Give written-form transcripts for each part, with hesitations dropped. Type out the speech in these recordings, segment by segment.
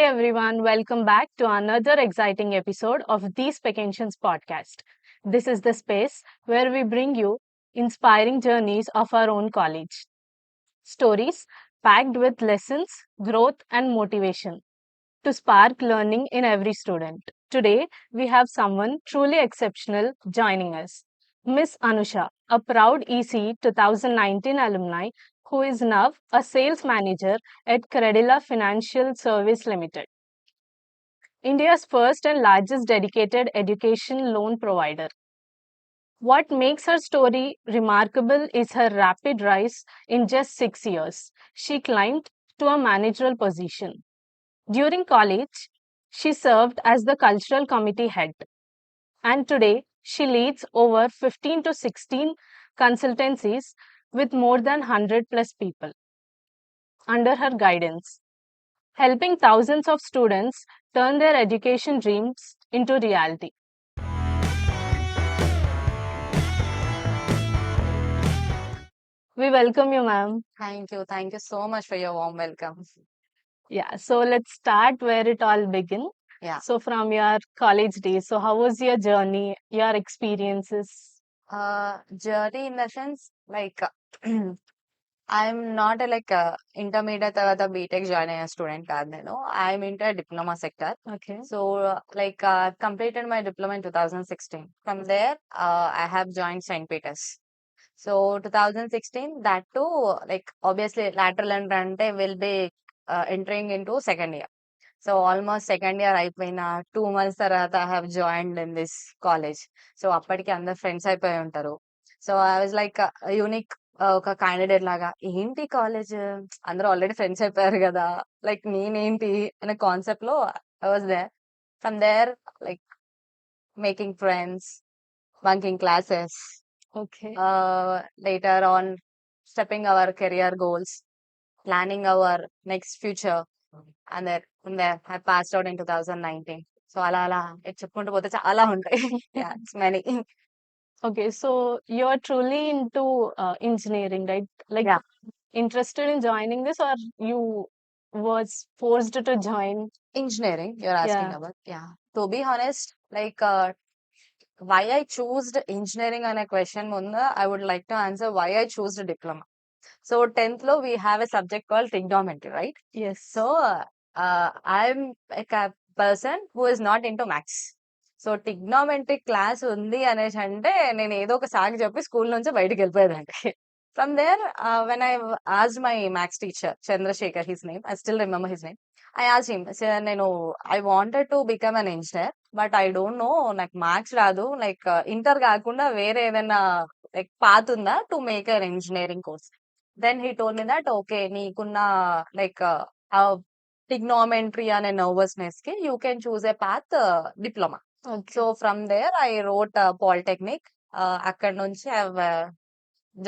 everyone, welcome back to another exciting episode of the Spectations podcast. This is the space where we bring you inspiring journeys of our own college. Stories packed with lessons, growth, and motivation to spark learning in every student. Today, we have someone truly exceptional joining us. Miss Anusha, a proud EC 2019 alumni who is now a sales manager at Credila Financial Service Limited, India's first and largest dedicated education loan provider. What makes her story remarkable is her rapid rise in just 6 years. She climbed to a managerial position. During college, she served as the cultural committee head, and today she leads over 15 to 16 consultancies with more than 100 plus people under her guidance, helping thousands of students turn their education dreams into reality. We welcome you, ma'am. Thank you. Thank you so much for your warm welcome. Yeah, so let's start where it all began. Yeah. So, from your college days, so how was your journey, your experiences? Journey in the sense, I'm not intermediate తర్వాత BTech join అయిన student కాదు నేను. I'm inter diploma sector. Okay. So completed my diploma in 2016. From there, I have joined St. Peter's. So 2016, that too, like obviously lateral entry అంటే will be entering into second year. So almost second year అయిపోయిన 2 months తర్వాత I have joined in this college. So అప్పటికి అందరు friends అయిపోయి ఉంటారు. So I was like unique, ఒక candidate లాగా ఏంటి కాలేజ్, అందరూ ఆల్రెడీ ఫ్రెండ్స్ అయిపోయారు కదా, లైక్ నేనేంటి అనే కాన్సెప్ట్ లో I was there. From there, like making friends, bunking classes, Okay. later on stepping our career goals, planning our next future, and then from there I passed out in 2019. So అలా చెప్పుకుంటూ పోతే చాలా ఉంటాయి. Yeah, it's many. Okay, so you're truly into engineering, right? Like Yeah. interested in joining this, or you was forced to join? Engineering you're asking Yeah. about. Yeah, to be honest, why I chose engineering అనే question ముందు I would like to answer why I chose the diploma. So 10th లో we have a subject called trigonometry, right? Yes. So I'm like a person who is not into maths. So trigonometric class ఉంది అనేసి అంటే నేను ఏదో ఒక సాగు చెప్పి school నుంచి బయటకు వెళ్ళిపోయేదండి. From there when I asked my maths teacher Chandrashekar, his name, I still remember his name. I asked him, నేను I wanted to become an engineer, but I don't know, నాకు మ్యాథ్స్ రాదు, లైక్ ఇంటర్ కాకుండా వేరే ఏదైనా like path ఉందా to make an engineering course. Then he told me that okay, నీకున్న like trigonometry and nervousness ki you can choose a path, diploma. Okay. So from there I wrote polytechnic. అక్కడ నుంచి I have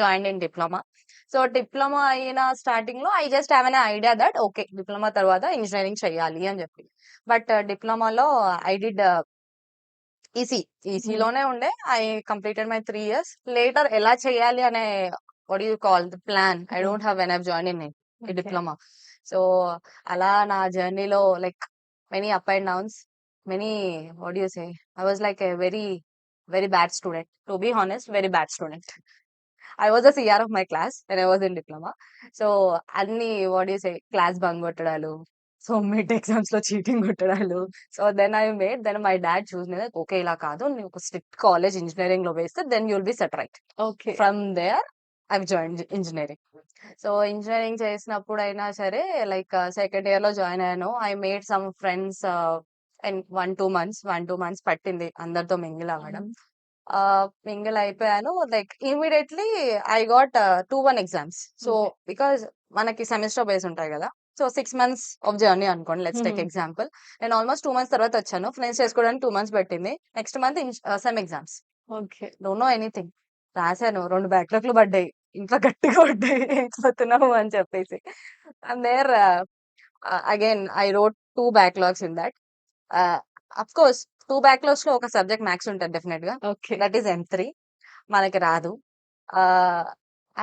joined in diploma. So diploma అయిన starting లో I just have an idea that okay diploma తర్వాత engineering చేయాలి అని చెప్పి. But డిప్లొమాలో I did ఈసీలోనే ఉండే. I completed my 3 years. Later ఎలా చేయాలి అనే what you call the plan I don't have when I join in Okay. Diploma. So అలా నా జర్నీలో like many up and downs, many what you say, I was like a very very bad student. To be honest, very bad student. I was the CR of my class when I was in diploma. So అన్ని what you say class bunk కొట్టడాలు, so mid exams లో cheating కొట్టడాలు. So then my dad choose me like okay ఇలా కాదు, నువ్వు ఒక strict college engineering లో వేస్తే then you'll be set, right? Okay. From there I join engineering. So engineering చేసినప్పుడు అయినా సరే లైక్ సెకండ్ ఇయర్ లో జాయిన్ అయ్యాను. I made some friends and 1-2 months పట్టింది అందరితో మింగిల్ అవ్వడం. మింగిల్ అయిపోయాను. Like immediately I got 2-1 exams. So Okay. Because మనకి సెమిస్టర్ బేస్ ఉంటాయి కదా, సో 6 months ఆఫ్ జర్నీ అనుకోండి, లెట్స్ టేక్ ఎగ్జాంపుల్. నేను ఆల్మోస్ట్ 2 months తర్వాత వచ్చాను. ఫ్రెండ్స్ చేసుకోవడానికి 2 months పెట్టింది. Next month sem exams. Okay. Don't know anything. రాశాను, 2 బ్యాక్లాగ్లు పడ్డాయి. ఇంట్లో గట్టిగా పడ్డాయి అయిపోతున్నావు అని చెప్పేసి. And there again I wrote 2 backlogs in that. Of course 2 backlogs లో ఒక సబ్జెక్ట్ మ్యాథ్స్ ఉంటుంది డెఫినెట్ గా, Okay. That is M3. మనకి రాదు.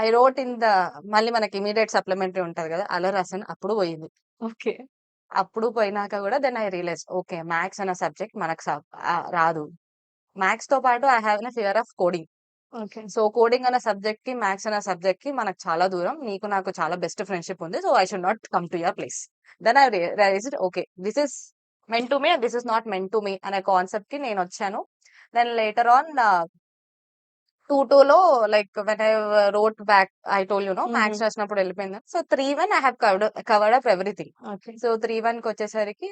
ఐ రోట్ ఇన్ ద, మళ్ళీ మనకి ఇమీడియట్ సప్లిమెంటరీ ఉంటది కదా, అలా రాసాను, అప్పుడు పోయింది. Okay. అప్పుడు పోయినాక కూడా then I realise okay maths అన్న సబ్జెక్ట్ మనకు రాదు. మ్యాథ్స్ తో పాటు I have a fear of coding. Okay. So coding అన్న సబ్జెక్ట్ కి మ్యాథ్స్ అన్న సబ్జెక్ట్ కి మనకు చాలా దూరం. నీకు నాకు చాలా బెస్ట్ ఫ్రెండ్షిప్ ఉంది. So I should not come to your place. Then I realised okay this is meant to me and this is not meant to me అనే కాన్సెప్ట్ కి నేను వచ్చాను. దెన్ లేటర్ ఆన్ 2-2లో like when I wrote back I told maths రాసినప్పుడు వెళ్ళిపోయింది. So 3-1 I have covered up everything. Okay. So 3-1 కి వచ్చేసరికి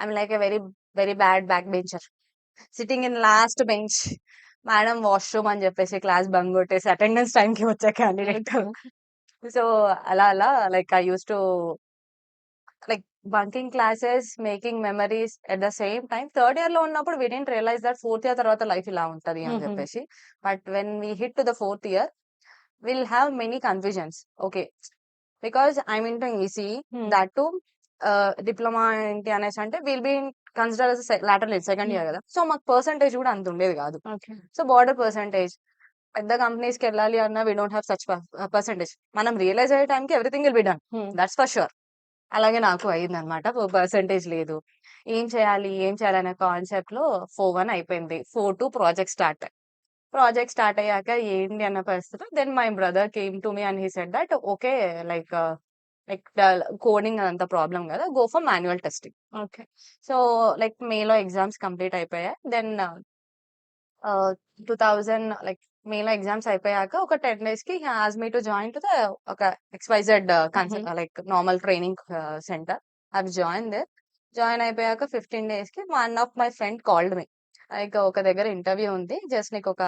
I'm like a very very bad back bencher sitting in last bench. Madam washroom అని చెప్పేసి class bunk కొట్టేసి attendance time కి వచ్చే candidate. So అలా అలా like I use to like bunking classes making memories at the same time. Third year లో ఉన్నప్పుడు వి didn't realise that fourth year తర్వాత లైఫ్ ఇలా ఉంటది అని చెప్పేసి. But when we hit to the fourth year will have many confusions. Okay because I mean to easy that to diploma ఏంటి అనేసి అంటే will be consider later second year కదా. So మాకు పర్సంటేజ్ కూడా అంత ఉండేది కాదు. ఓకే. సో బార్డర్ పర్సంటేజ్ పెద్ద కంపెనీస్ కి వెళ్ళాలి అన్నా we don't have such percentage. మనం రియలైజ్ అయ్యే టైంకి everything will be done. That's for sure. అలాగే నాకు అయిందనమాట. పర్సంటేజ్ లేదు. ఏం చేయాలి అనే కాన్సెప్ట్ లో 4-1 అయిపోయింది. 4-2 ప్రాజెక్ట్ స్టార్ట్ అయ్యాక ఏంటి అన్న పరిస్థితి. Then my brother came to me and he said that okay like like coding అంత ప్రాబ్లం కదా, go for manual testing. Okay. So like మేలో ఎగ్జామ్స్ కంప్లీట్ అయిపోయాయి. దెన్ 2000 లైక్ మేలో ఎగ్జామ్స్ అయిపోయాక ఒక 10 days కి has me to join to the ఒక XYZ like normal training centre. అవి జాయిన్ అయిపోయాక 15 days కి one of my friend called me like ఒక దగ్గర ఇంటర్వ్యూ ఉంది, జస్ట్ నీకు ఒక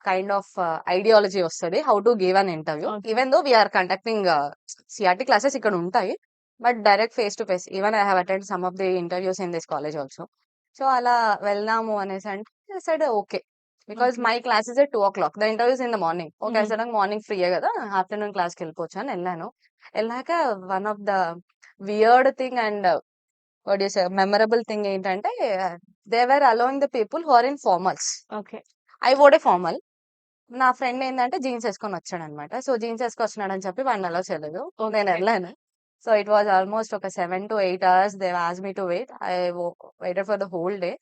కైండ్ ఆఫ్ ఐడియాలజీ వస్తుంది how to give an interview. Even though we're conducting CRT classes ఇక్కడ ఉంటాయి, but direct face to face. Even I have attend some of the interviews in this college also. So అలా వెళ్దాము అనేసి అంటే side okay because my class is 2 o'clock, the interviews in the morning. Okay sudden morning ఫ్రీయే కదా, afternoon క్లాస్కి వెళ్ళిపోవచ్చు అని వెళ్ళాను. వెళ్ళాక one of the weird thing and what is memorable thing ఏంటంటే they were allowing the people who are in formals. Okay. I wore a formal. నా friend ఏంటంటే జీన్స్ వేసుకొని వచ్చాడు అనమాట. సో జీన్స్ వేసుకొని వచ్చినాడు అని చెప్పి వాడిని అలో చేయలేదు. నేను వెళ్ళాను. సో ఇట్ వాజ్ ఆల్మోస్ట్ ఒక 7 to 8 hours they ask me to wait. I waited for the whole day.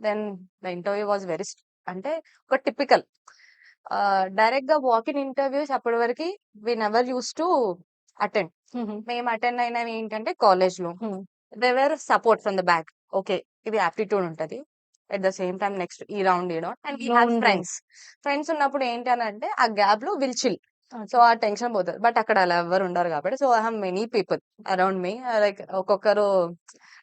Then the interview was very అంటే ఒక టిపికల్ డైరెక్ట్ గా వాక్ ఇన్ ఇంటర్వ్యూస్ అప్పటి వరకు we never use to attend. మేము attend అయినవి ఏంటంటే college లో they were support from the back. Okay ఇది ఆప్టిట్యూడ్ ఉంటది, at the same time next ఈ round and we have friends ఉన్నప్పుడు ఏంటి అని అంటే ఆ గ్యాప్ లో విల్ చిల్. సో ఆ టెన్షన్ పోతుంది. బట్ అక్కడ అలా ఎవరు ఉండరు కాబట్టి so I have many people around me like ఒక్కొక్కరు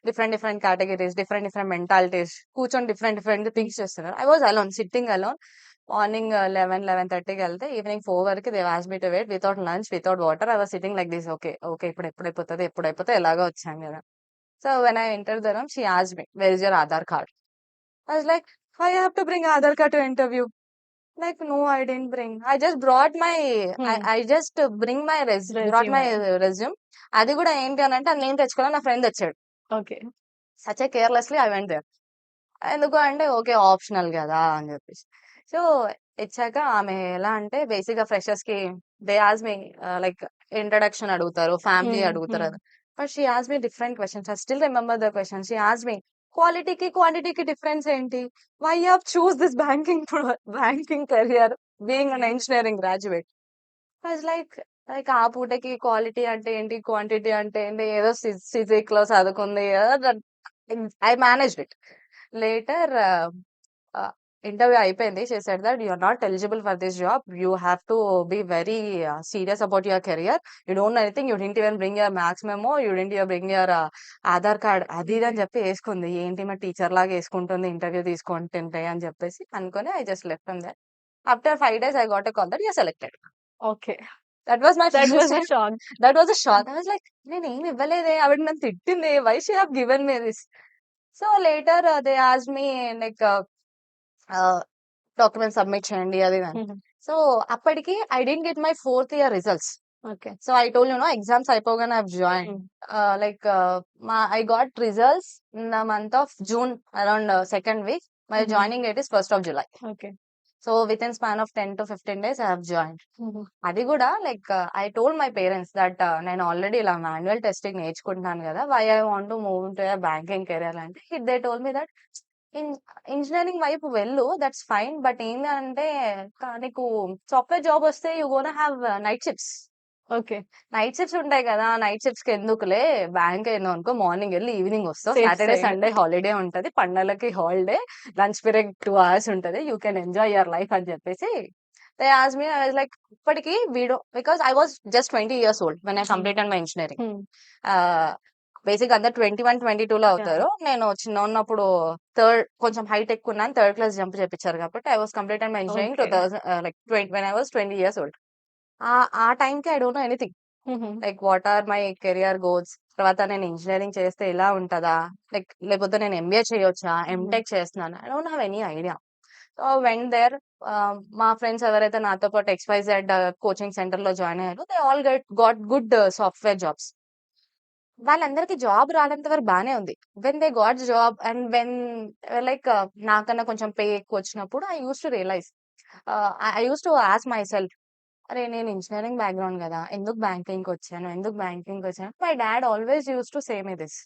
డిఫరెంట్ కేటగిరీస్, డిఫరెంట్ మెంటాలిటీస్, కూర్చొని డిఫరెంట్ థింగ్స్ చేస్తున్నారు. I was alone sitting alone. Morning 11-11:30కి వెళ్తే ఈవినింగ్ 4 వరకు they ask me to wait without lunch without water. I was sitting like this. Okay ఇప్పుడు ఎప్పుడైపోతుంది ఎలాగో వచ్చాను కదా. So when I enter the room she asked me where is your Aadhaar card. I was like, why I have to bring Aadhaar card to interview? Like, no, I didn't bring. I just brought my, I just bring my brought my resume. అది కూడా ఏంటి అని అంటే అది నేను తెచ్చుకోవాలి, నా friend తెచ్చాడు. Okay. Such a carelessly I went there. ఎందుకు అంటే ఓకే ఆప్షనల్ కదా అని చెప్పేసి. సో ఇచ్చాక ఆమె ఎలా అంటే బేసిక్ గా ఫ్రెషర్స్ కి they ask me like introduction అడుగుతారు, ఫ్యామిలీ అడుగుతారు. But she ask me different questions. I still remember the question. She ask me క్వాలిటీకి క్వాంటిటీకి డిఫరెన్స్ ఏంటి, why you have chose this banking career being an engineering graduate. Like ఆ పూటకి quality అంటే ఏంటి, quantity అంటే ఏంటి, ఏదో ఫిజిక్స్ లో చదువుకుంది, I managed it. Later interview అయిపోయింది. She said that you are not eligible for this job, you have to be very serious about your career, you don't know anything, you didn't even bring your maths memo, you didn't even bring your Aadhaar card, అది ఇది అని చెప్పి వేసుకుంది. ఏంటి మా teacher లాగా వేసుకుంటుంది interview తీసుకుంటుంటే అని చెప్పేసి అనుకుని I just left from that. After 5 days I got a call that you are selected. Okay. That was my That was a first shock. that was a shock. I was like, నేను ఏమి ఇవ్వలేదే, ఆవిడ నన్ను తిట్టింది, why she have given me this. So later they asked me like document submit చేయండి అది ఇది అని. So అప్పటికి I didn't get my 4th year results. Okay. So I told exams అయిపోగానే I join like I got results in the month of June around second week. My joining date is 1st of July. Okay. So with in span of 10 to 15 days I have joined. Mhm. అది కూడా like I told my parents that నేను already ఇలా manual testing నేర్చుకుంటున్నాను కదా, why I want to move to banking career అంటే they told me that engineering వైపు వెళ్ళు, that's fine, but ఏంటంటే నీకు సాఫ్ట్వేర్ జాబ్ వస్తే you gonna have night shifts. Okay. Night shifts ఉంటాయి కదా, నైట్ షిఫ్ట్స్ కి ఎందుకులే, బ్యాంక్ అయిందో అనుకో, మార్నింగ్ వెళ్ళి ఈవినింగ్ వస్తావు, safe Saturday side. Sunday holiday ఉంటది, పండగలకి హాలిడే, లంచ్ పీరియడ్ 2 hours ఉంటది, you can enjoy your life అని చెప్పేసి they ask me. I was like ఇప్పటికి video, because I was just 20 years old when I completed my engineering. Hmm. Basic అందరు 21, 22 లో Yeah. అవుతారు. నేను చిన్న ఉన్నప్పుడు థర్డ్ కొంచెం హైట్ ఎక్కువ ఉన్నాను, థర్డ్ క్లాస్ జంప్ చేపించారు కాబట్టి I was completed my engineering Okay. 2000 like 20 when I was 20 years old. ఆ టైంకి I don't know anything Mhm. Like what are my career goals. తర్వాత నేను ఇంజనీరింగ్ చేస్తే ఇలా ఉంటదా, లైక్ లేకపోతే నేను ఎంబీఏ చేయొచ్చా, Mhm. ఎంటెక్ చేస్తున్నాను, I don't have any idea. So when there, మా ఫ్రెండ్స్ ఎవరైతే నాతో పాటు XYZ కోచింగ్ సెంటర్ లో జాయిన్ అయ్యారు, they all got good software jobs. వాళ్ళందరికీ జాబ్ రానంత వరకు బానే ఉంది. When they got job and when like నాకన్నా కొంచెం పే ఎక్కువ వచ్చినప్పుడు I use to realise, I use to ask myself, అరే నేను ఇంజనీరింగ్ బ్యాక్గ్రౌండ్ కదా, ఎందుకు బ్యాంకింగ్ వచ్చాను, ఎందుకు బ్యాంకింగ్ వచ్చాను. My dad always used to say me this,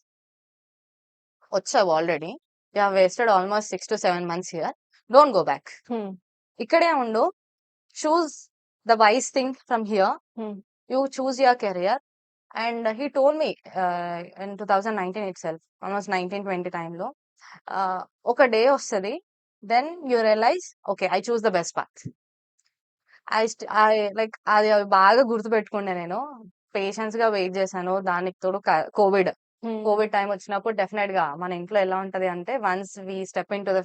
వచ్చావు already, you have wasted almost 6 to 7 months here, don't go back, Hmm. ఇక్కడే ఉండు, choose the wise thing from here, Hmm. you choose your career. And he told me in 2019 itself, almost 1920 time లో, ఒక day వస్తుంది, then you realize, okay, I choose the best path. I like అది బాగా గుర్తుపెట్టుకుండే నేను, patience గా wait చేశాను. దానికి తోడు కోవిడ్ Hmm. కోవిడ్ టైం వచ్చినప్పుడు డెఫినెట్ గా మన ఇంట్లో ఎలా ఉంటది అంటే, once we step into the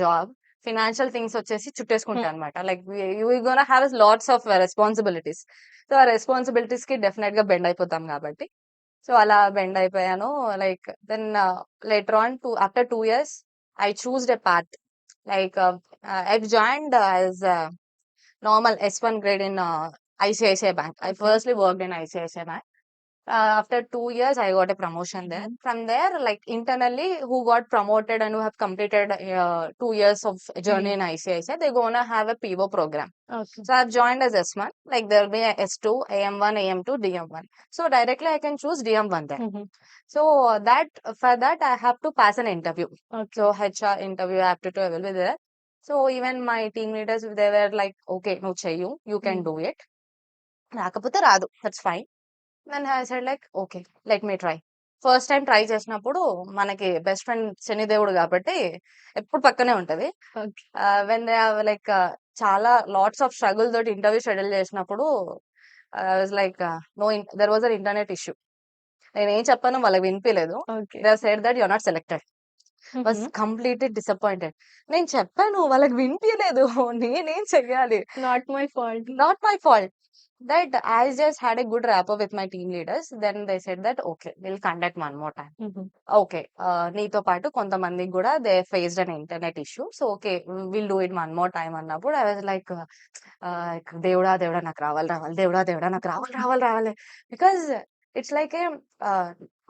job, financial things వచ్చేసి చుట్టేసుకుంటాయి అనమాట. Like you gonna have lots of responsibilities. So ఆ రెస్పాన్సిబిలిటీస్ కి డెఫినెట్ గా బెండ్ అయిపోతాం కాబట్టి, సో అలా బెండ్ అయిపోయాను. Like then later on after 2 years I choosed a path. Like I joined as normal S1 grade in ICICI Bank. I Okay. firstly worked in ICICI Bank. After 2 years, I got a promotion there. From there, like internally, who got promoted and who have completed 2 years of journey in ICICI, they're gonna have a PO program. Okay. So I've joined as S1. Like there'll be a S2, AM1, AM2, DM1. So directly I can choose DM1 there. Mhm. So for that I have to pass an interview. Okay. So HR interview, aptitude will be there. So even my team leaders, they were like, okay, no chayu, you can Hmm. do it. రాకపోతే రాదు, that's fine. Then I said like okay, let me try. First time try చేసినప్పుడు మనకి best friend శనిదేవుడు కాబట్టి ఎప్పుడు పక్కనే ఉంటది. Okay. When they like చాలా లాట్స్ ఆఫ్ స్ట్రగుల్ తోటి ఇంటర్వ్యూ షెడ్యూల్ చేసినప్పుడు like no, there was an internet issue. నేనేం చెప్పాను వాళ్ళకి వినిపించలేదు. Okay. They said that you are not selected. Was Mhm. Completely disappointed. నేను చెప్పాను వాళ్ళకి వినిపించలేదు, నేనేం చెయ్యాలి, Not my fault. not my fault. That I just had a good rapport with my team leaders. Then they said that okay, we'll conduct one more time. Mhm. Okay, నీతో పాటు కొంతమందికి కూడా they faced an internet issue, so okay will do it one more time అన్నప్పుడు I was like, దేవుడా దేవుడా నాకు రావాలి రావాలి, దేవుడా దేవుడా నాకు రావాలి రావాలి రావాలి. బికాజ్ ఇట్స్ లైక్ ఏ,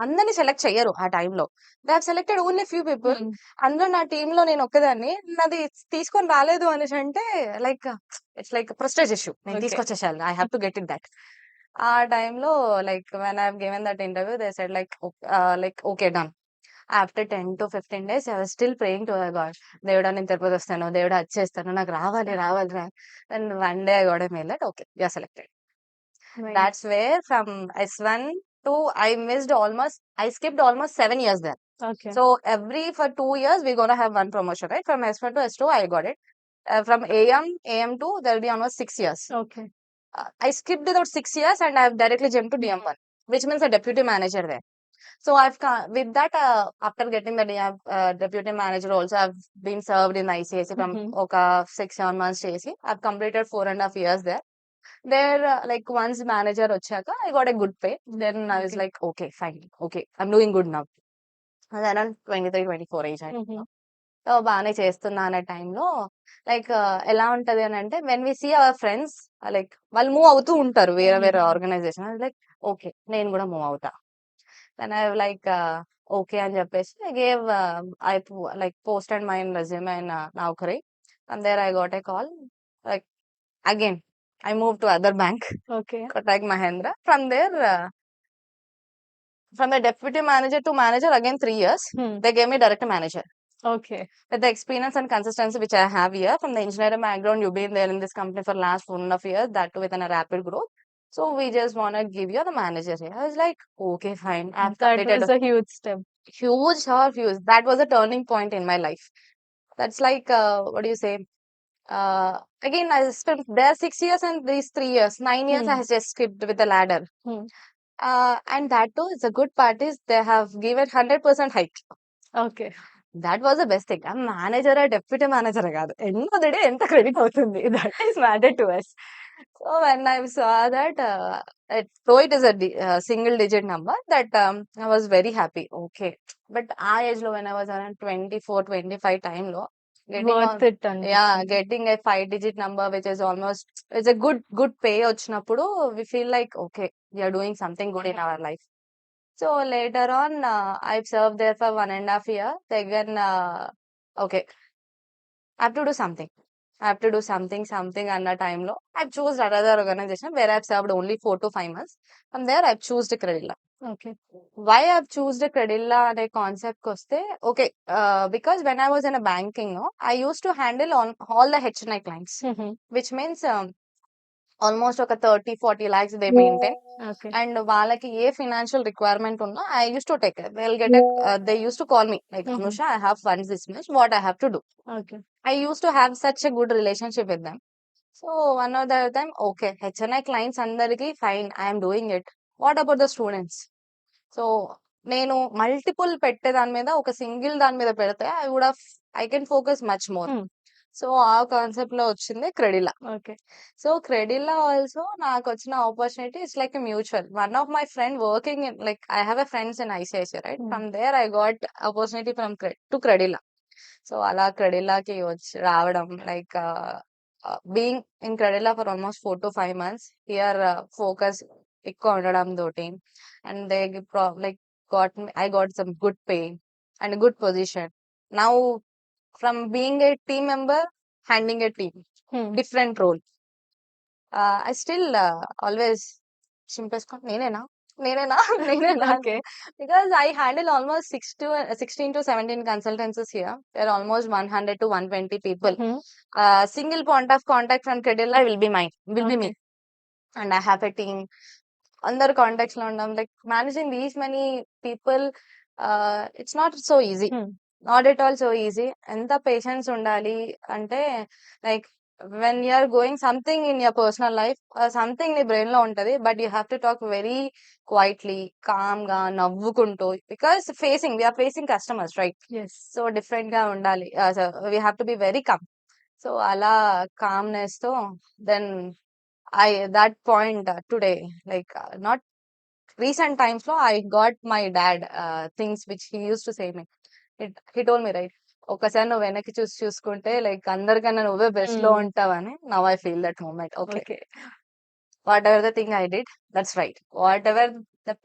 అందరినీ సెలెక్ట్ చెయ్యరు ఆ టైంలో. They have selected only few people. Hmm. అందులో నా టీమ్ లో నేను ఒక్కదాన్ని, నాది తీసుకొని రాలేదు అనేసి అంటే like it's like prestige issue, నేను Okay. తీసుకొచ్చేసాను, I have to get it that. ఆ టైంలో like when I have given that interview, they said like okay done. After 10 to 15 days I was still praying to God, దేవుడా నేను తిరుపతి వస్తాను, దేవుడా వచ్చేస్తాను, నాకు రావాలి రావాలి రా. And one day I got a mail that okay you are selected. Nice. That's where from S1 to I skipped almost 7 years there. Okay. So for 2 years we're gonna have one promotion, right? From S1 to S2 I got it. From AM2 there'll be almost 6 years. Okay. I skipped about 6 years and I've directly jumped to DM1, which means a deputy manager there. So with that, after getting the deputy manager also, I've been served in ICICI from Mhm. 6-7 months చేసి I've completed 4.5 years there. There, like once manager వచ్చాక I got a good pay. Then I was Okay. like, okay, fine, okay, I'm doing good now. అది around 23-24 age Mhm. అయినా, so బాగానే చేస్తున్నా అనే టైంలో like ఎలా ఉంటది అని అంటే, when we see our friends like వాళ్ళు మూవ్ అవుతూ ఉంటారు వేరే వేరే Mhm. ఆర్గనైజేషన్, లైక్ ఓకే నేను కూడా మూవ్ అవుతా. దెన్ ఐ లైక్ ఓకే అని చెప్పేసి I gave I like posted my resume in Naukri. From there, I got a call. Like again, I moved to other bank, Okay. Kotak Mahindra. From there, from the deputy manager to manager, again 3 years. They gave me direct manager. Okay. With the experience and consistency which I have here from the engineering background, you've been there in this company for last 4.5 years, that too within a rapid growth. So we just want to give you the manager here. I was like, okay, fine. I've That completed was a huge step. huge. That was a turning point in my life. That's like, what do you say? Again, I spent there 6 years and these 3 years, 9 years, I just skipped with the ladder. And that too, it's a good part is they have given 100% hike. Okay. That was the best thing. A manager, a deputy manager కాదు. End of the day ఎంత credit అవుతుంది. That is mattered to us. So when I saw that, though it is a single digit number, that I was very happy. Okay. But ఆ age లో when I was around 24, 25 time లో getting on, Worth it అనిపించింది. getting a 5 digit number which is almost, it's a good pay వచ్చినప్పుడు we feel like okay, we are doing something good in our life. So later on, I've served there for 1.5 year. Again, okay, I have to do something. I have to do something అన్న టైంలో I've choose another organization where I've served only 4 to 5 months. From there, I've choose the Credilla. Okay. Why I've choose the Credilla అనే concept కి వస్తే, okay, because when I was in a banking, no, I used to handle on all the HNI clients, which means almost ఒక 30-40 lakhs they maintain. Okay. And వాళ్ళకి ఏ financial requirement ఉన్నా I use to take they use to call me like Anusha I have funds this much what I have to do. Okay. I used to have such a good relationship with them. So one of the time, okay, HNI clients అందరికి fine, I am doing it. What about the students? So నేను multiple పెట్టే దాని మీద ఒక single దాని మీద పెడితే I can focus much more. So ఆ కాన్సెప్ట్ లో వచ్చింది Credila. Okay. So Credila also నాకు వచ్చిన opportunity it's like mutual. One of my friend working in like I have a friends in ICICI, right? From there I got opportunity from to Credila. So అలా క్రెడిలాకి వచ్చి రావడం, like being in Credila for almost 4 to 5 months. Here focus ఎక్కువ ఉండడం తోటి and they like I got some good pay and a good position. Now, from being a team member, handling a team, different role. I still always చింపేసుకొని నేనేనా నేనేనా నేనేనా Okay. because I handle almost 16 to 17 consultancies here. There are almost 100 to 120 people. Single point of contact from Credilla will be me. And I have a team. అందరు contacts లో ఉన్నాం. Like managing these many people, it's not so easy. Not at all so easy. ఎంత patience ఉండాలి అంటే, like when you're going something in your personal life, something నీ brain లో ఉంటది, but you have to talk very quietly, calm గా, నవ్వుకుంటూ, because we're facing customers, right? Yes. So different గా ఉండాలి. We have to be very calm. So అలా calmness తో then that point today, like not recent times లో I got my dad things which he used to say me. He told me, right, ఒకసారి నువ్వు వెనక్కి చూసుకుంటే like అందరికన్నా నువ్వే best లో ఉంటావని. Now I feel that moment. Okay, whatever the thing I did, that's right. Whatever the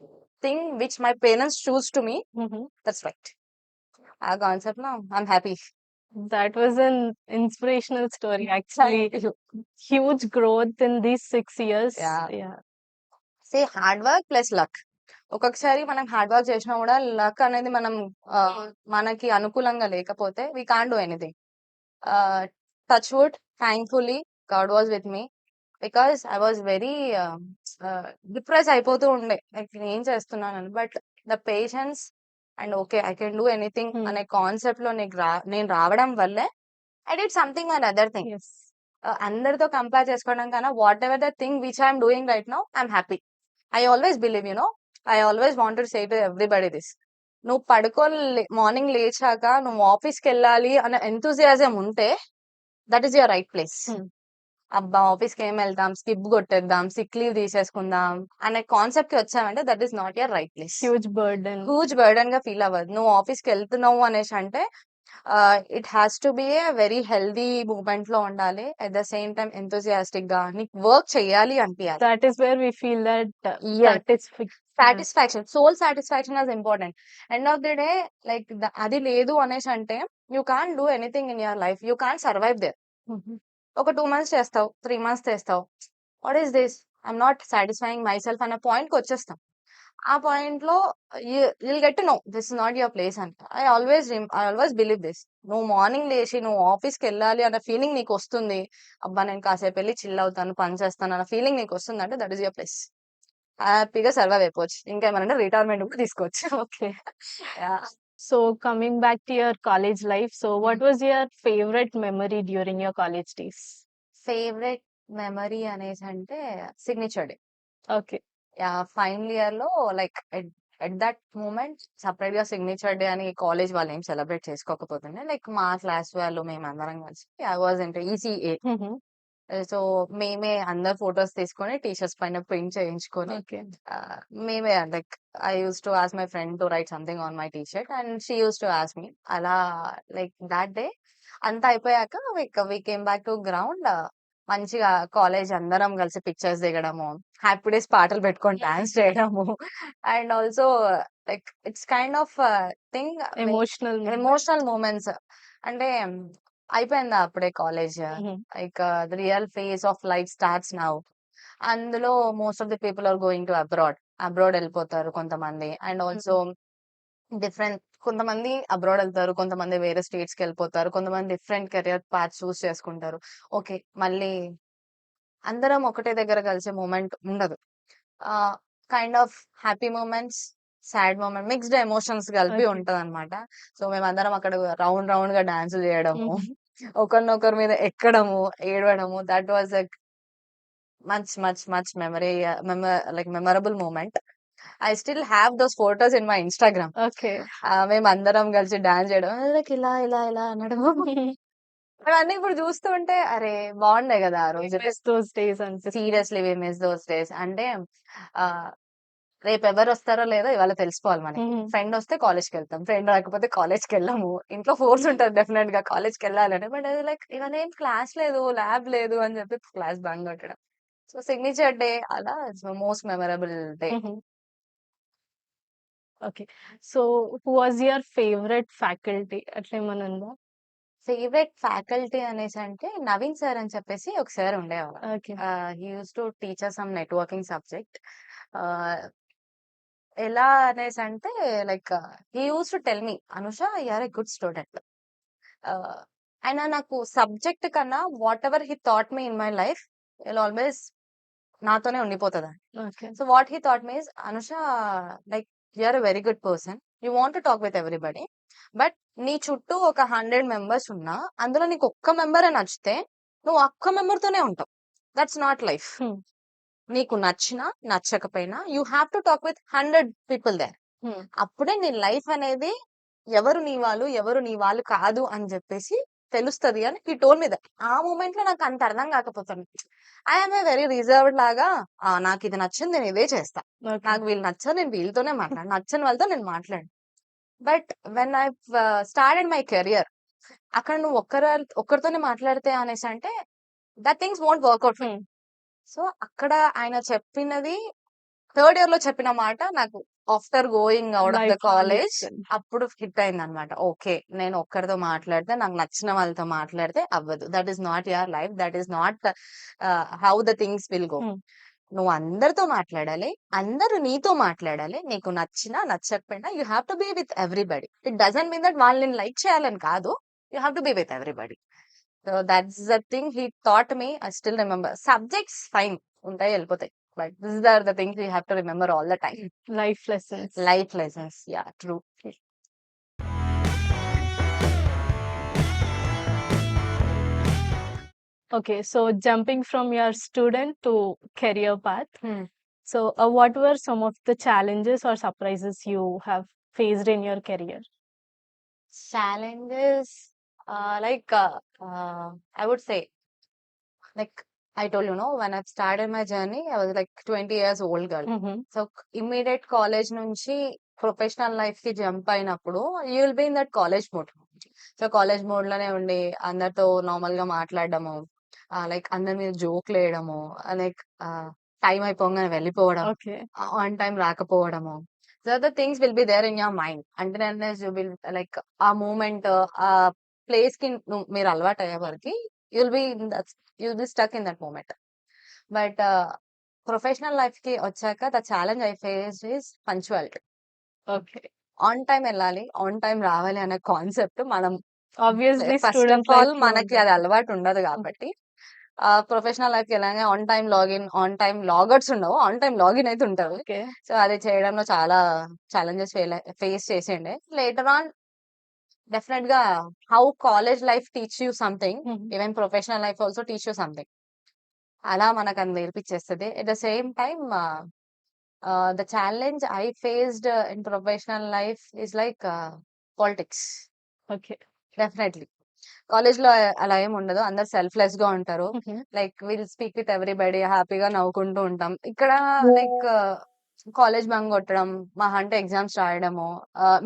thing which my parents choose to me, that's right. ఆ concept లో I'm happy. That was an inspirational story, actually. Huge growth in these 6 years. Yeah. See, hard work plus luck. ఒక్కొక్కసారి మనం hard work చేసినా కూడా luck అనేది మనకి అనుకూలంగా లేకపోతే we can't do anything. Touch wood, thankfully God was with me, because I was very depress అయిపోతూ ఉండే, లైక్ ఏం చేస్తున్నానని. But the patience and okay I can do anything అనే కాన్సెప్ట్ లో నేను రావడం వల్లే I did something and other thing. అందరితో కంపేర్ చేసుకోవడం కన్నా what ever the thing which I'm doing right now, I'm happy. I always believe, I always wanted to say to everybody this. నువ్వు పడుకొని మార్నింగ్ లేచాక నువ్వు ఆఫీస్కి వెళ్ళాలి అనే ఎంతూజియాజం ఉంటే, that is your right place. అబ్బా ఆఫీస్కి ఏం వెళ్తాం, స్కిప్ కొట్టేద్దాం, సిక్ లీవ్ తీసేసుకుందాం అనే కాన్సెప్ట్ కి వచ్చామంటే that is not your right place. Huge burden గా ఫీల్ అవ్వదు. నువ్వు ఆఫీస్కి వెళ్తున్నావు అనేసి అంటే it has to be a very healthy moment లో ఉండాలి. At the same time enthusiastic గా నీకు వర్క్ చేయాలి అనిపించాలి. That is where we feel that satisfaction, soul satisfaction is important. End of the day like అది లేదు అనేసి అంటే you can't do anything in your life, you can't survive there. హుహు. ఒక 2 మంత్స్ చేస్తావు. 3 మంత్స్ చేస్తావు. What is this? I'm not satisfying myself అనే పాయింట్‌కొచ్చేస్తాం. ఆ పాయింట్‌లో will get to know this is not your place అని. I always believe this. నువ్వు మార్నింగ్ లేచి నువ్వు ఆఫీస్‌కెళ్ళాలి అన్న ఫీలింగ్ నీకొస్తుంది. అబ్బా! నేను కాసేపెళ్లి చిల్ అవుతాను, పని చేస్తాను అన్న ఫీలింగ్ నీకొస్తుందంటే దట్ ఈస్ యువర్ ప్లేస్. హ్యాపీగా సర్వైవ్ అయిపోవచ్చు. ఇంకేమనంటే రిటైర్మెంట్ కూడా తీసుకోవచ్చు. Okay. Yeah! So coming back to your college life. So hmm. What was your favourite memory during your college days? Favourite memory అనేసంటే signature day. Okay. Yeah! Final ఇయర్‌లో like at that moment సెపరేట్‌గా signature day అని college వాళ్ళేం celebrate చేసుకోకపోతుండే. Like మా class వాళ్ళు మేమందరం కలిసి ఐ వాస్ ఇంటు ఈసీఏ. హుహు. సో, మేమే అందరు ఫోటోస్ తీసుకొని టీషర్ట్స్ పైన ప్రింట్ చేయించుకొని ఓకే. ఆహ్, మేమే like I used to ask my friend to write something on my T-shirt and she used to ask me. అలా లైక్ థట్ డే అంతా అయిపోయాక we came back to ground. మంచిగా college అందరం కలిసి pictures దిగడము, happy days పాటలు పెట్టుకొని dance చేయడము and also like it's kind of thing emotional moment. Emotional moments. అంటే అయిపోయిందా అప్పుడే కాలేజ్. హుహు. Like the real phase of life starts now. అందులో most of the people are going to abroad. Abroad ఎళ్ళిపోతారు కొంతమంది. And also hmm. డిఫరెంట్ కొంతమంది abroad ఎళ్తారు. కొంతమంది వేరే స్టేట్స్‌కెళ్ళిపోతారు. కొంతమంది డిఫరెంట్ కెరియర్ పాత్ చూజ్ చేసుకుంటారు. ఓకే. మళ్ళీ అందరం ఒకటే దగ్గర కలిసే మూమెంట్ ఉండదు. Ah, kind of happy moments, sad moment mixed emotions కలిపి ఓకే. ఉంటదనమాట. సో, మేమందరం అక్కడ రౌండ్‌గా డాన్సులు చేయడము, హుహు. ఒకరినొకరి మీద ఎక్కడము, ఏడవడము that was a much memory like memorable moment. I still have those photos in my Instagram. Okay. మేమందరం కలిసి డాన్స్ చేయడం. లైక్ ఇలా అనడము. అవన్నీ ఇప్పుడు చూస్తూ ఉంటే అరే! బావుండే గదా! ఆ ఐ రోజులు. మిస్ దోస్ డేస్ అనిపిస్తుంది. Seriously we miss those days. అంటే ఆహ్, రేపెవరొస్తారో లేదో ఇవాళ తెలిసిపోవాలి మనకి. హుహు. ఫ్రెండొస్తే కాలేజ్‌కెళ్తాం. ఫ్రెండ్ రాకపోతే కాలేజ్‌కెళ్ళము. ఇంట్లో ఫోర్స్ ఉంటది డెఫినెట్‌గా కాలేజ్‌కెళ్ళాలని. బట్ అది లైక్ ఇవాళ ఏం క్లాస్ లేదు, ల్యాబ్ లేదు అని చెప్పి క్లాస్ బంక్ కొట్టడం. సో, సిగ్నేచర్ డే అలా ఇట్స్ మోస్ట్ మెమరబుల్ డే. హుహు. Okay. So who was your favourite faculty అట్లేమన్నా ఉందా? ఫేవరెట్ ఫ్యాకల్టీ అనేసంటే నవీన్ సార్ అని చెప్పేసి ఒక సార్ ఉండేవారు. Okay. He used to teach us some networking subject. Ah, ఎలా అనేసంటే like he used to tell me, "Anusha you are a good student." Ah, ఆయన నాకు సబ్జెక్ట్ కన్నా whatever he taught me in my life will always నాతోనే ఉండిపోతది. Okay. So, what he taught me is, "Anusha like you are a very good person. You want to talk with everybody. But నీ చుట్టూ ఒక 100 members ఉన్నా, అందులో నీకు ఒక్క మెంబరే నచ్చితే, నువ్వు ఒక్క మెంబర్‌తోనే ఉంటావు. That's not life. హ్మ్. నీకు నచ్చినా, నచ్చకపోయినా you have to talk with 100 people there. Hmm. అప్పుడే నీ లైఫ్ అనేది ఎవరు నీ వాళ్ళు, ఎవరు నీ వాళ్ళు కాదు అని జెప్పేసి తెలుస్తది" అని హి టోల్డ్ మీ దట్. ఆ మొమెంట్‌లో నాకు అంత అర్థం కాకపోతుంది. I am a very reserved లాగా నాకిది నచ్చింది నేను ఇదే చేస్తా. ఓకే. నాకు వీళ్ళు నచ్చరు నేను వీళ్ళతోనే మాట్లాడను. నచ్చని వాళ్ళతో నేను మాట్లాడను. But when I've started my career అక్కడ నువ్వు ఒక్కరితోనే మాట్లాడితే అనేసంటే that things won't work out for. Hmm. So, అక్కడ ఆయన చెప్పినది థర్డ్ ఇయర్‌లో చెప్పిన మాట నాకు after going out of the life long college lesson. అప్పుడు హిట్ అయిందన్నమాట. ఓకే. నేను ఒక్కరితో మాట్లాడితే నాకు నచ్చిన వాళ్ళతో మాట్లాడితే అవ్వదు. That is not your life. That is not how the things will go. Hmm. నువ్వు అందరితో మాట్లాడాలి. అందరూ నీతో మాట్లాడాలి. నీకు నచ్చినా, నచ్చకపోయినా you have to be with everybody. It doesn't mean that వాళ్ళు నిన్ను లైక్ చేయాలని కాదు. You have to be with everybody. So, that's the thing he taught me. I still remember. Subjects fine ఉంటాయి, ఎళ్ళిపోతాయి. But these are the things you have to remember all the time. Life lessons. Life lessons. Yeah! True. Okay, so jumping from your student to career path. హ్మ్. So, what were some of the challenges or surprises you have faced in your career? Challenges like I would say like I told you, no, when I've started my journey, I was like 20 years old girl. Mhm. So, immediate college నుంచి professional లైఫ్‌కి jump అయినప్పుడు you will be in that college mode. So, college మోడ్‌లోనే ఉండి అందరితో నార్మల్‌గా మాట్లాడడము, like అందరి మీద జోక్‌లేయడము, లైక్ టైమ్ అయిపోంగానే వెళ్ళిపోవడం, Okay. ఆన్ టైమ్ రాకపోవడము. So, the things will be there in your mind. అంటే యూ విల్ లైక్ ఆ మూమెంట్, ఆ ప్లేస్‌కి మీరు అలవాటయ్యే వరకి you'll be in that, you'll be stuck in that moment. But professional life కి వచ్చాక the challenge I face is punctuality. Okay. On time వెళ్ళాలి, on time రావాలి అనే కాన్సెప్ట్ మనం obviously first of student all లైఫ్‌లో మనకి ఉంటది. అది అలవాటు ఉండదు కాబట్టి ప్రొఫెషనల్ లైఫ్‌కి వెళ్ళగానే on time login, on time logouts ఉండవు. ఆన్ టైమ్ లాగిన్ అయితే ఉంటారు. ఓకే. సో, అది చేయడంలో చాలా ఛాలెంజెస్ ఫేస్ చేసిండే. లేటర్ ఆన్ డెఫినెట్‌గా how college life teach you something, హుహు. Even professional life also teach you something. అలా మనకది నేర్పించేస్తది. At the same time the challenge I faced in professional life is like politics. Okay. Definitely. కాలేజ్‌లో అలా ఏమి ఉండదు. అందరూ సెల్ఫ్‌లెస్‌గా ఉంటారు. హుహు. Like will speak with everybody, హ్యాపీగా నవ్వుకుంటూ ఉంటాం. ఇక్కడ లైక్ కాలేజ్ బంక్ కొట్టడం, మహా అంటే ఎగ్జామ్స్ రాయడము,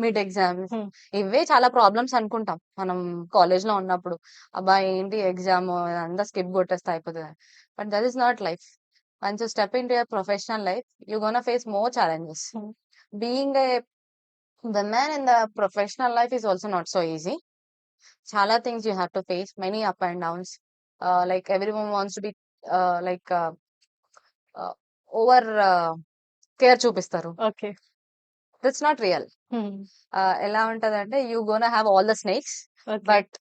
మిడ్ ఎగ్జామ్స్, హ్మ్. ఇవే చాలా ప్రాబ్లమ్స్ అనుకుంటాం మనం కాలేజ్‌లో ఉన్నప్పుడు. అబ్బా! ఏంటి ఎగ్జామ్ ఇదంతా స్కిప్ కొట్టేస్తే అయిపోతది. But that is not life. Once you step into your professional life, you gonna face more challenges. Hmm. Being a women in the professional life is also not so easy. చాలా things you have to face, many up and downs. Like everyone wants to be like over care చూపిస్తారు. Okay. That's not real. Hmm. ఎలా ఉంటదంటే you gonna have all the snakes, okay. But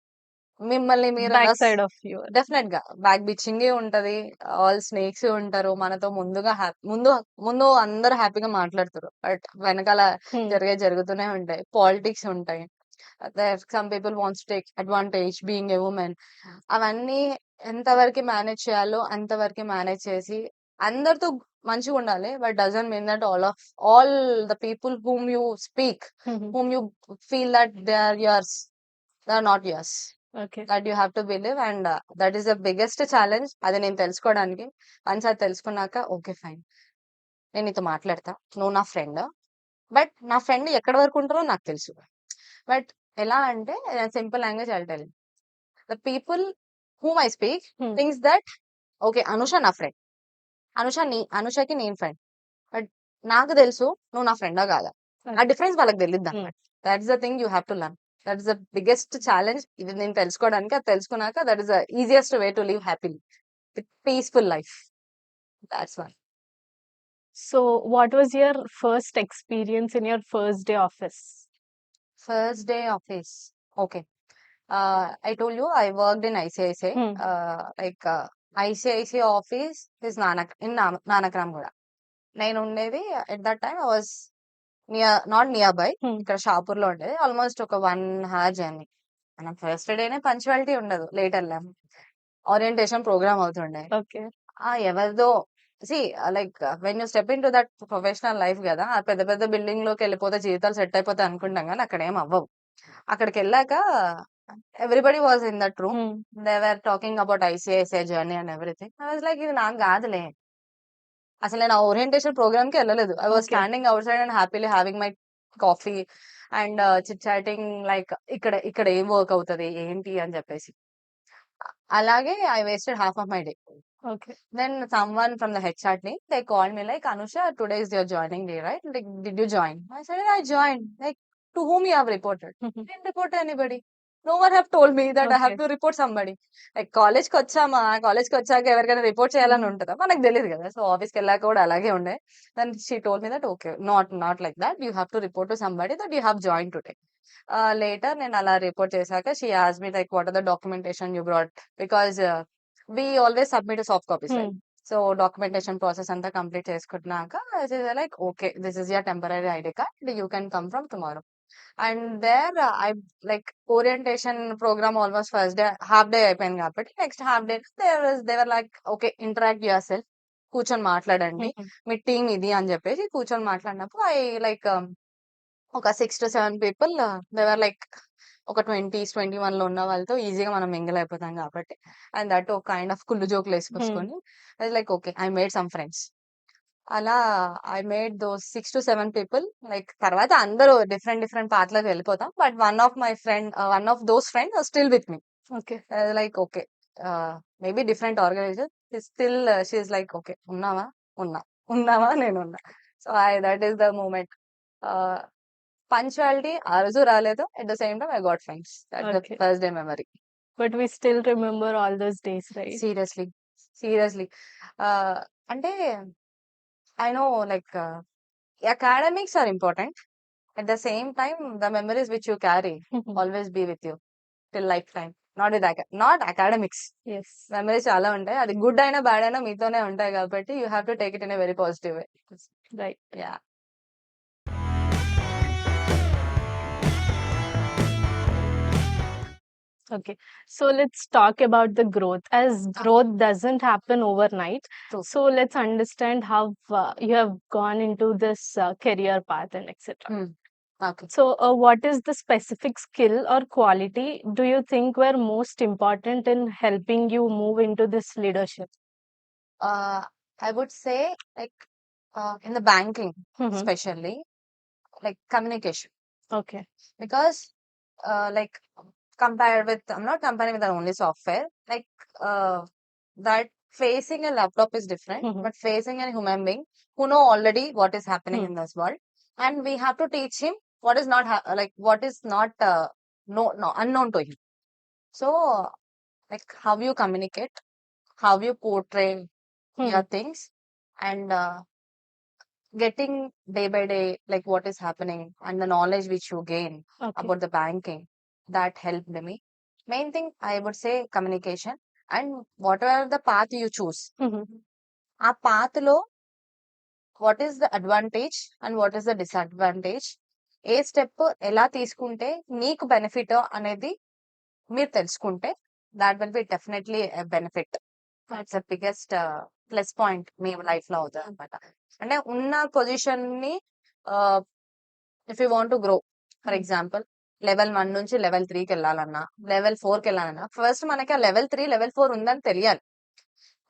మిమ్మల్ని మీరు అలా back side of your. Definite గా back బిచ్చింగే ఉంటది. All snakes ఉంటారు మనతో. ముందుగా ముందు ముందు అందరూ హ్యాపీగా మాట్లాడతారు, బట్ వెనకాల హ్మ్. జరుగుతూనే ఉంటాయి. పాలిటిక్స్ ఉంటాయి. Some people wants to take advantage being a women. అవన్నీ ఎంతవరకు మేనేజ్ చేయాలో అంతవరకు మేనేజ్ చేసి అందరితో మంచిగా ఉండాలి. But doesn't mean that all the people whom you speak, హుహు. whom you feel that they are yours, they are not yours. Okay. That you have to believe, and that is the biggest challenge. అది నేను తెలుసుకోవడానికి. Once అది తెలుసుకున్నాక okay fine, నేను నీతో మాట్లాడతా, నువ్వు నా ఫ్రెండ్. బట్ నా ఫ్రెండ్ ఎక్కడి వరకు ఉంటారో నాకు తెలుసు. బట్ ఎలా అంటే simple language I will tell, the people whom I speak హ్మ్. థింక్స్ దట్ ఓకే అనుష నా ఫ్రెండ్, అనుషకి నేను ఫ్రెండ్. బట్ నాకు తెలుసు నువ్వు నా ఫ్రెండా కాదా. ఆ ఓకే. డిఫరెన్స్ వాళ్ళకి తెలియదు హ్మ్. అనమాట. That's the thing you have to learn. That is the biggest challenge. ఇది నేను తెలుసుకోవడానికి, అది తెలుసుకున్నాక that is the easiest way to live happily with peaceful life. That's one. So what was your first experience in your first day office? First day office. Okay. I told you I worked in ICICI. Hmm. Like ICICI office is Nanakram కూడా. నేను ఉండేది at that time I was not nearby. Hmm. ఇక్కడ షాపూర్‌లో ఉండేది. Almost ఒక 1 hour journey. మనం first డేనే punctuality ఉండదు. లేట్ ఎళ్ళాము. ఓరియంటేషన్ ప్రోగ్రామ్ అవుతుండే. ఓకే. ఎవరిదో see like when you step into that professional life గదా! ఆ పెద్ద పెద్ద బిల్డింగ్‌లోకెళ్ళిపోతే జీవితాలు సెట్ అయిపోతాయి అనుకుంటాం గానీ అక్కడేం అవ్వవు. అక్కడికెళ్ళాక everybody was in that room. Hmm. They were talking about ICICI journey and everything. I was like ఇది నాకు గాదులే. అసలు నేను ఆ ఓరియంటేషన్ ప్రోగ్రామ్‌కే ఎళ్ళలేదు. I was okay. Standing outside and happily having my coffee and chit chatting like ఇక్కడ ఇక్కడ ఏం వర్క్ అవుతది? ఏంటి? అని జెప్పేసి. అలాగే I wasted half of my day. Okay. Then someone from the HR team, they called me like, Anusha, today is your joining day, right? Like, did you join? I said, I joined. Like, to whom you have reported? హుహు. Didn't report to anybody. No one have told me that I okay. have to report somebody. Like, కాలేజ్‌కి వచ్చామా, కాలేజ్‌కి వచ్చాక ఎవరికైనా report చేయాలని హుహు. ఉంటదా? మనకు తెలీదు కదా. సో, ఆఫీస్‌కి వెళ్ళాక కూడా అలాగే ఉండే. Then she told me that, okay, not like that. You have to report to somebody that you have joined today. Later నేను అలా రిపోర్ట్ చేశాక she asked me like, what are the documentation you brought? Because we always submit a soft copies, right? Hmm. So documentation process అంతా complete చేసుకున్నాక like okay this is your temporary ID card, you can come from tomorrow. And there I like orientation programme almost first day half day అయిపోయింది కాబట్టి next half day they were like okay interact yourself, కూర్చొని మాట్లాడండి, హుహు. మీ team ఇది అని చెప్పేసి కూర్చొని మాట్లాడినప్పుడు ఐ లైక్ ఒక 6-7 పీపుల్ దేవర్ లైక్ ఒక 20s, 21లో ఉన్న వాళ్ళతో ఈజీగా మనం మింగిల్ అయిపోతాం కాబట్టి. అండ్ దట్ ఒక కైండ్ ఆఫ్ కుళ్ళు జోకులు హ్మ్. వేసుకొచ్చుకొని అది like okay I made some friends. అలా I made those 6-7 people. Like తర్వాత అందరూ డిఫరెంట్ డిఫరెంట్ పాత్‌లోకి వెళ్ళిపోతాం. But one of those friend still with me. Okay. Like okay maybe different organization still she is like okay ఉన్నావా? ఉన్నా. ఉన్నావా? నేనున్నా. So that is the moment. Punctuality ఆ రోజు రాలేదు. At the same time I got friends. That's the okay. First day memory. But we still remember all those days, right? Seriously అంటే I know like academics are important. At the same time, the memories which you carry always be with you till lifetime. Not academics. Yes. Memories చాలా ఉంటాయి. అది good అయినా bad అయినా మీతోనే ఉంటాయి కాబట్టి you have to take it in a very positive way. Right. Yeah Okay. So let's talk about the growth. As growth doesn't happen overnight, True. so let's understand how you have gone into this career path and etc. Okay So, what is the specific skill or quality do you think were most important in helping you move into this leadership? I would say like in the banking Mhm. especially like communication, Okay. because like compared with, I'm not comparing with the only software, like that facing a laptop is different, Mhm. but facing a human being who know already what is happening Hmm. in this world, and we have to teach him what is not like what is not no unknown to him. So like how you communicate, how you portray Hmm. your things, and getting day by day like what is happening and the knowledge which you gain Okay. about the banking, that helped me. Main thing I would say communication, and whatever the path you choose, Mhm. ఆ path లో what is the advantage and what is the disadvantage, A step ఎలా తీసుకుంటే నీకు benefit అనేది మీరు తెలుసుకుంటే that will be definitely benefit. That's the biggest plus point me life లో అవుతుంది అనమాట. అంటే ఉన్న పొజిషన్ ని if you want to grow, for example level 1 నుంచి లెవెల్ 3కి వెళ్ళాలన్నా, లెవెల్ 4కి వెళ్ళాలన్నా, ఫస్ట్ మనకి ఆ లెవెల్ 3 లెవెల్ 4 ఉందని తెలియాలి.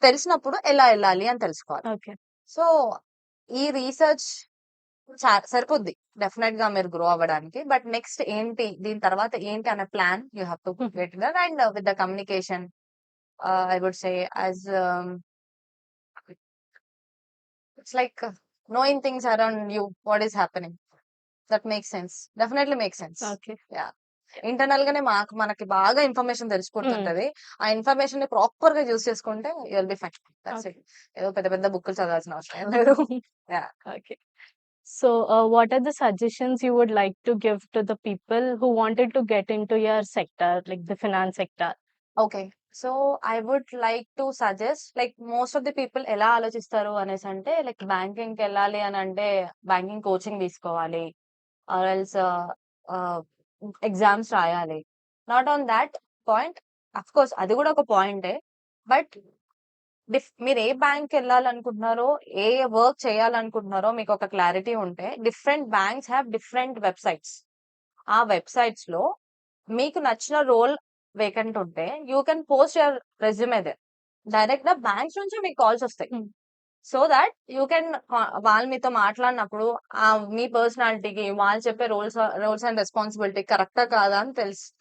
తెలిసినప్పుడు ఎలా వెళ్ళాలి అని తెలుసుకోవాలి. Okay. సో ఈ రీసెర్చ్ సరిపోద్ది డెఫినెట్ గా మీరు గ్రో అవ్వడానికి. బట్ నెక్స్ట్ ఏంటి, దీని తర్వాత ఏంటి అనే plan you have to get that. And with the communication I would say as it's like knowing things around you, what is happening, that makes sense, definitely makes sense. Okay. Yeah. Internal గానే మనకి బాగా information తెలిసిపోతుంటది. ఆ information ని proper గా use చేసుకుంటే you will be fine. That's it. ఏదో పెద్ద పెద్ద బుక్కులు చదవాల్సిన అవసరం ఏం లేదు. Yeah. Okay. So, what are the suggestions you would like to give to the people who wanted to get into your sector, like the finance sector? Okay. So I would like to suggest like most of the people ఎలా ఆలోచిస్తారు అనేసి అంటే like banking కి వెళ్ళాలి అని అంటే banking coaching తీసుకోవాలి, or else exams రాయాలి. Not on that point, of course అది కూడా ఒక పాయింటే. బట్ మీరు ఏ బ్యాంక్ వెళ్ళాలనుకుంటున్నారో, ఏ వర్క్ చేయాలనుకుంటున్నారో మీకు ఒక క్లారిటీ ఉంటే, different banks have different websites. ఆ వెబ్సైట్స్ లో మీకు నచ్చిన రోల్ వేకెంట్ ఉంటే you can post your resume they. Direct గా బ్యాంక్స్ నుంచి మీకు కాల్స్ వస్తాయి. Hmm. So that you can వాళ్ళు మీతో మాట్లాడినప్పుడు ఆ మీ పర్సనాలిటీకి వాళ్ళు చెప్పే రోల్స్ అండ్ రెస్పాన్సిబిలిటీ కరెక్టా కాదా అని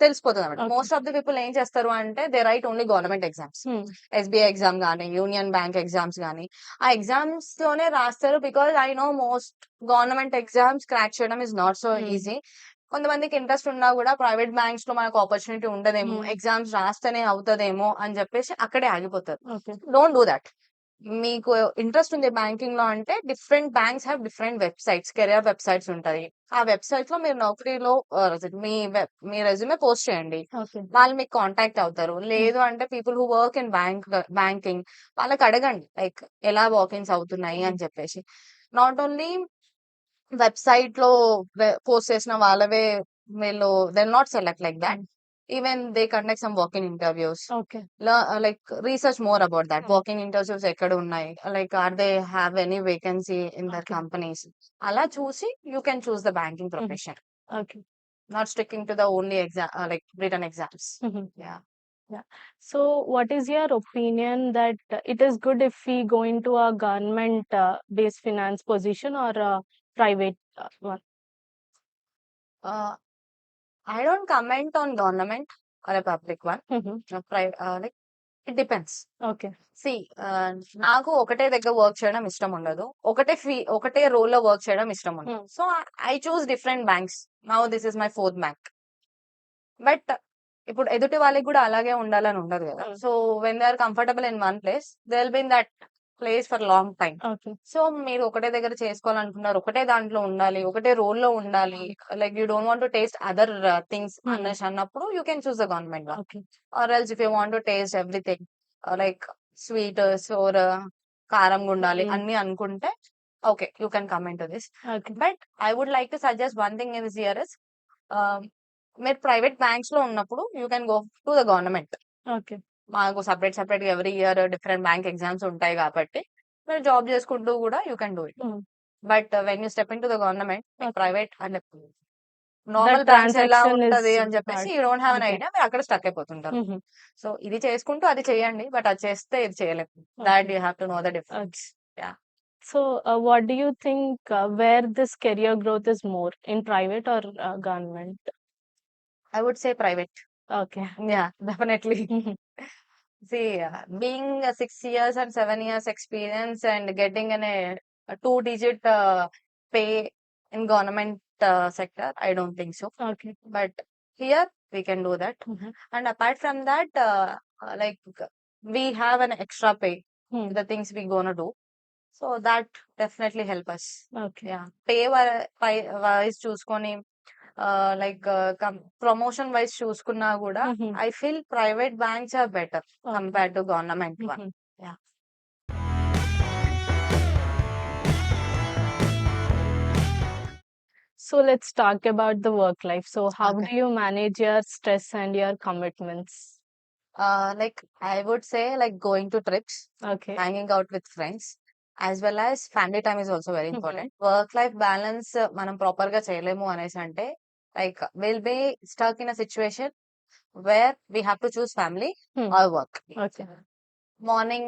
తెలిసిపోతుంది అనమాట. Okay. Most of the people ఏం చేస్తారు అంటే they write only government exams, Hmm. SBI exam కానీ, యూనియన్ బ్యాంక్ ఎగ్జామ్స్ కానీ, ఆ ఎగ్జామ్స్ తోనే రాస్తారు. Because I know most government exams crack చేయడం is not so Hmm. Easy. కొంతమందికి ఇంట్రెస్ట్ ఉన్నా కూడా ప్రైవేట్ బ్యాంక్స్ లో మనకు ఆపర్చునిటీ ఉండదేమో, Hmm. ఎగ్జామ్స్ రాస్తేనే అవుతుందేమో అని చెప్పేసి అక్కడే ఆగిపోతారు. Okay. Don't do that. మీకు ఇంట్రెస్ట్ ఉంది బ్యాంకింగ్ లో అంటే different banks have different websites, career websites ఉంటాయి. ఆ వెబ్సైట్ లో మీరు నౌకరీలో మీ రెజ్యూమే పోస్ట్ చేయండి. Okay. వాళ్ళు మీకు కాంటాక్ట్ అవుతారు. లేదు అంటే people who work in banking వాళ్ళకి అడగండి లైక్ ఎలా వాకింగ్స్ అవుతున్నాయి అని చెప్పేసి. నాట్ ఓన్లీ వెబ్సైట్ లో పోస్ట్ చేసిన వాళ్ళవే వీళ్ళు they not select like that. Even they conduct some walking interviews, Okay. Like research more about that. Hmm. Walking interviews ఎక్కడ ఉన్నాయి, like are they have any vacancy in their Okay. Companies, అలా చూసి you can choose the banking Mhm. Profession, Okay. Not sticking to the only exam like written exams. Mhm. Yeah. Yeah. So, what is your opinion that it is good if we go into a government based finance position or a private one? I don't comment on government or a public one. Mhm. Like it depends. Okay. సి నాకు ఒకటే దగ్గర work చేయడం ఇష్టం ఉండదు, ఒకటే role లో work చేయడం ఇష్టం ఉండదు. Hmm. So I choose different banks. Now this is my 4th bank. But ఇప్పుడు ఎదుటి వాళ్ళకి కూడా అలాగే ఉండాలని ఉండదు కదా. Mm. So when they are comfortable in one place, they will be in that place for long time. Okay. So మీరు ఒకటే దగ్గర చేసుకోవాలనుకున్నారు, ఒకటే దాంట్లో ఉండాలి, ఒకటే రోల్ లో ఉండాలి, like you don't want to taste other things Mm. అనేసి అన్నప్పుడు you can choose the government one. Okay. Or else if you want to taste everything, like sweet, sour, కారంగా ఉండాలి Mm. అన్ని అనుకుంటే okay, you can come in to this. Okay. But I would like to suggest one thing is here is, మీరు private banks లో ఉన్నప్పుడు you can go to the government. Okay. మాకు separate every year different bank exams ఉంటాయి కాబట్టి మీరు job చేసుకుంటూ కూడా you can do it. Mm. But when you step into the government, Okay. Private అంటే The normal banks ఎలా transaction is ఉంటది అని చెప్పేసి hard. You don't have an Okay. Idea, మీరు అక్కడ స్టక్ అయిపోతుంటారు. Mhm. సో ఇది చేసుకుంటూ అది చేయండి, బట్ అది చేస్తే ఇది చేయలేము. That Okay. You have to know the Okay. Difference. Yeah. So, what do you think where this career growth is more in private or government? I would say private. Okay. Yeah, definitely. Mhm. See, being a 6 years and 7 years experience and getting a two-digit pay in government sector, I don't think so. Okay. But here we can do that. Mhm. And apart from that, like we have an extra pay, Hmm. the things we gonna do. So that definitely help us. Okay. Yeah, pay wise చూసుకొని, like promotion wise చూసుకున్నా కూడా Mhm. I feel private banks are better Okay. Compare to government one. Mhm. Yeah. So let's talk about the work life. So how Okay. do you manage your stress and your commitments? Like I would say, like going to trips, Okay. hanging out with friends, as well as family time is also very Mhm. important. Work life balance మనం proper గా చేయలేము అనేసి అంటే, like we'll be stuck in a situation where we have to choose family Hmm. or work. Okay. Morning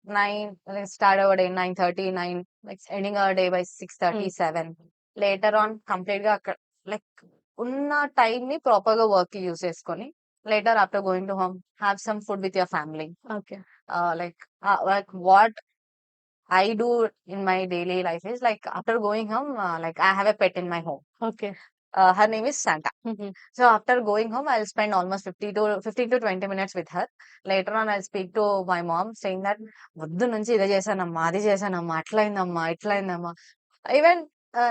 9, like start our day 9:30, 9, like ending our day by 6:30, 7. Later on complete గా అక్కడ like ఉన్న time ని proper గా work కి use చేసుకొని, later after going to home have some food with your family. Okay. Like what I do in my daily life is, like after going home, like I have a pet in my home. Okay. Her name is Santa. Mhm. So after going home, I'll spend almost 15 to 20 minutes with her. Later on, I'll speak to my mom saying that వద్దు నుంచి ఇదే చేశానమ్మా, అది చేశానమ్మా, అట్లయిందమ్మా, ఇట్లయిందమ్మా. Even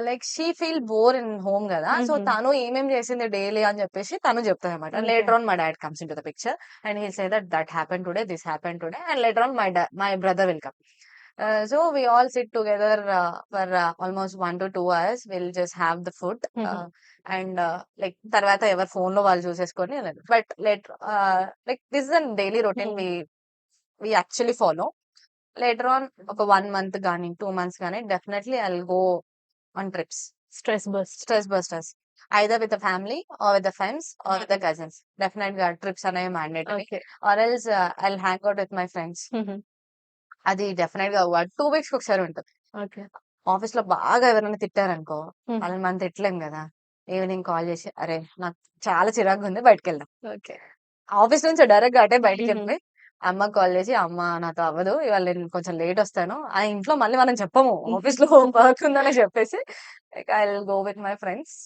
like she feel bore in home కదా. So Mhm. తను ఏమేం చేసింది డైలీ అని చెప్పేసి తను చెప్తాది అనమాట. Okay. Later on my dad comes in to the picture and heal say that happen today, this happen today, and later on my brother will come. So we all sit together for almost 1 to 2 hours. We'll just have the food, Mhm. and like తర్వాత ఎవరి phone లో వాళ్ళు చూసేసుకొని, but later like this is a daily routine Hmm. we actually follow. Later on ఒక 1 month గానీ 2 months గానీ definitely I'll go on trips, Stress burst. stress busters, either with the family or with the friends or with the cousins. Definitely trips అనేవి mandatory, Okay. or else I'll hang out with my friends. Mhm. అది definite గా 2 weeks ఒకసారి ఉంటుంది. Okay. Office లో బాగా ఎవరైనా తిట్టారనుకో, Hmm. వాళ్ళని మనం తిట్టలేం కదా. ఈవినింగ్ కాల్ చేసి, అరే నాకు చాలా చిరాకుగా ఉంది, బయటకు వెళ్దాం. Okay. ఆఫీస్ నుంచి డైరెక్ట్ గా అటే బయటకు Mhm. వెళ్ళిపోయి అమ్మకి కాల్ చేసి, అమ్మ నాతో అవ్వదు, ఇవాళ నేను కొంచెం లేట్ వస్తాను. ఆ ఇంట్లో మళ్ళీ మనం చెప్పము ఆఫీస్ లో వర్క్ ఉందని చెప్పేసి, I will go with my friends.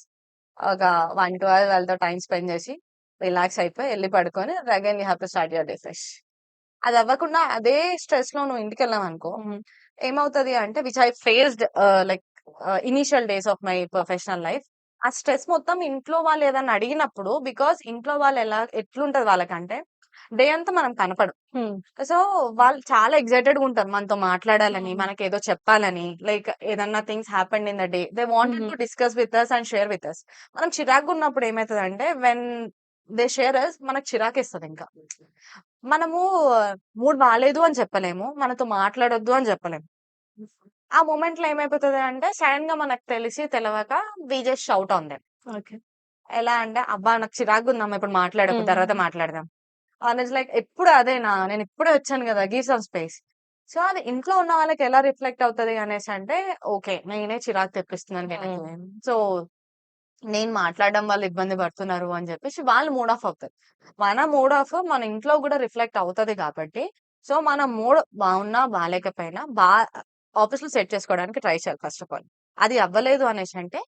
ఒక 1 to 2 hours వాళ్ళతో టైం స్పెండ్ చేసి రిలాక్స్ అయిపోయి వెళ్ళి పడుకొని again you have to start your day fresh. అది అవ్వకుండా అదే స్ట్రెస్ లో నువ్వు ఇంటికి వెళ్ళావు అనుకో, Mhm. ఏమవుతది అంటే, which I faced like initial days of my professional life, ఆ స్ట్రెస్ మొత్తం ఇంట్లో వాళ్ళు ఏదైనా అడిగినప్పుడు, బికాస్ ఇంట్లో వాళ్ళు ఎట్లుంటది వాళ్ళకంటే డే అంతా మనం కనపడం. Hmm. సో వాళ్ళు చాలా ఎక్సైటెడ్ గా ఉంటారు మనతో మాట్లాడాలని, Mhm. మనకి ఏదో చెప్పాలని, లైక్ ఏదన్నా things happened in the day, they wanted Mhm. To discuss with us and share with us. మనం చిరాకుగా ఉన్నప్పుడు ఏమవుతుంది అంటే, వెన్ దే షేర్ అస్, మనకు చిరాకేస్తుంది. ఇంకా మనము మూడ్ బాలేదు అని చెప్పలేము, మనతో మాట్లాడొద్దు అని చెప్పలేము. ఆ మూమెంట్ లో ఏమైపోతుంది అంటే, సడన్ గా మనకు తెలిసి తెలవక we just shout on them. Okay. ఎలా అంటే, అబ్బా నాకు చిరాకుగా ఉందమ్మా, ఇప్పుడు మాట్లాడకు, తర్వాత Hmm. మాట్లాడదాం. ఆనెస్ లైక్ ఎప్పుడు అదేనా, నేను ఇప్పుడే వచ్చాను కదా, గివ్ సమ్ స్పేస్. సో అది ఇంట్లో ఉన్న వాళ్ళకి ఎలా రిఫ్లెక్ట్ అవుతది అనేసి అంటే, ఓకే నేనే చిరాకు తెప్పిస్తున్నాను వీళ్ళకి, Hmm. సో నేను మాట్లాడడం వల్ల ఇబ్బంది పడుతున్నారు అని చెప్పేసి వాళ్ళు మూడ్ ఆఫ్ అవుతారు. మన మూడ్ ఆఫ్ మన ఇంట్లో కూడా రిఫ్లెక్ట్ అవుతది కాబట్టి, సో మన మూడ్ బాగున్నా బాలేకపోయినా ఆఫీస్ లో సెట్ చేసుకోవడానికి ట్రై చేయాలి ఫస్ట్ ఆఫ్ ఆల్. అది అవ్వలేదు అనేసి అంటే,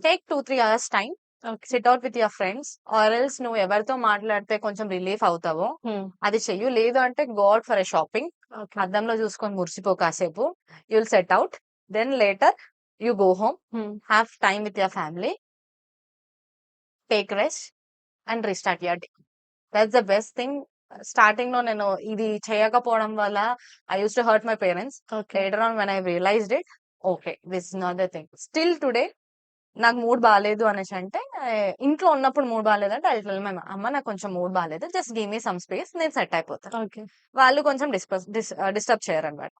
take 2-3 hours time okay. SIT out with your friends, or else నువ్వు ఎవరితో మాట్లాడితే కొంచెం రిలీఫ్ అవుతావో అది చెయ్యు. లేదు అంటే go out for a shopping. Okay. అద్దంలో చూసుకొని మురిసిపో కాసేపు. You'll set out. Then later you go home, have time with your family, take rest and restart your day. That's the best thing. Starting లో నేను ఇది చేయకపోవడం వల్ల I use to hurt my parents. Okay. Later on when I realised it, okay this is not the thing. Still today నాకు mood బాగాలేదు అనేసి అంటే ఇంట్లో ఉన్నప్పుడు మూడ్ బాగాలేదంటే ఐ టెల్ మై అమ్మ నాకు కొంచెం మూడ్ బాగాలేదు, just give me some space, నేను సెట్ అయిపోతాను. ఓకే. వాళ్ళు కొంచెం డిస్టర్బ్ చేయరు అనమాట.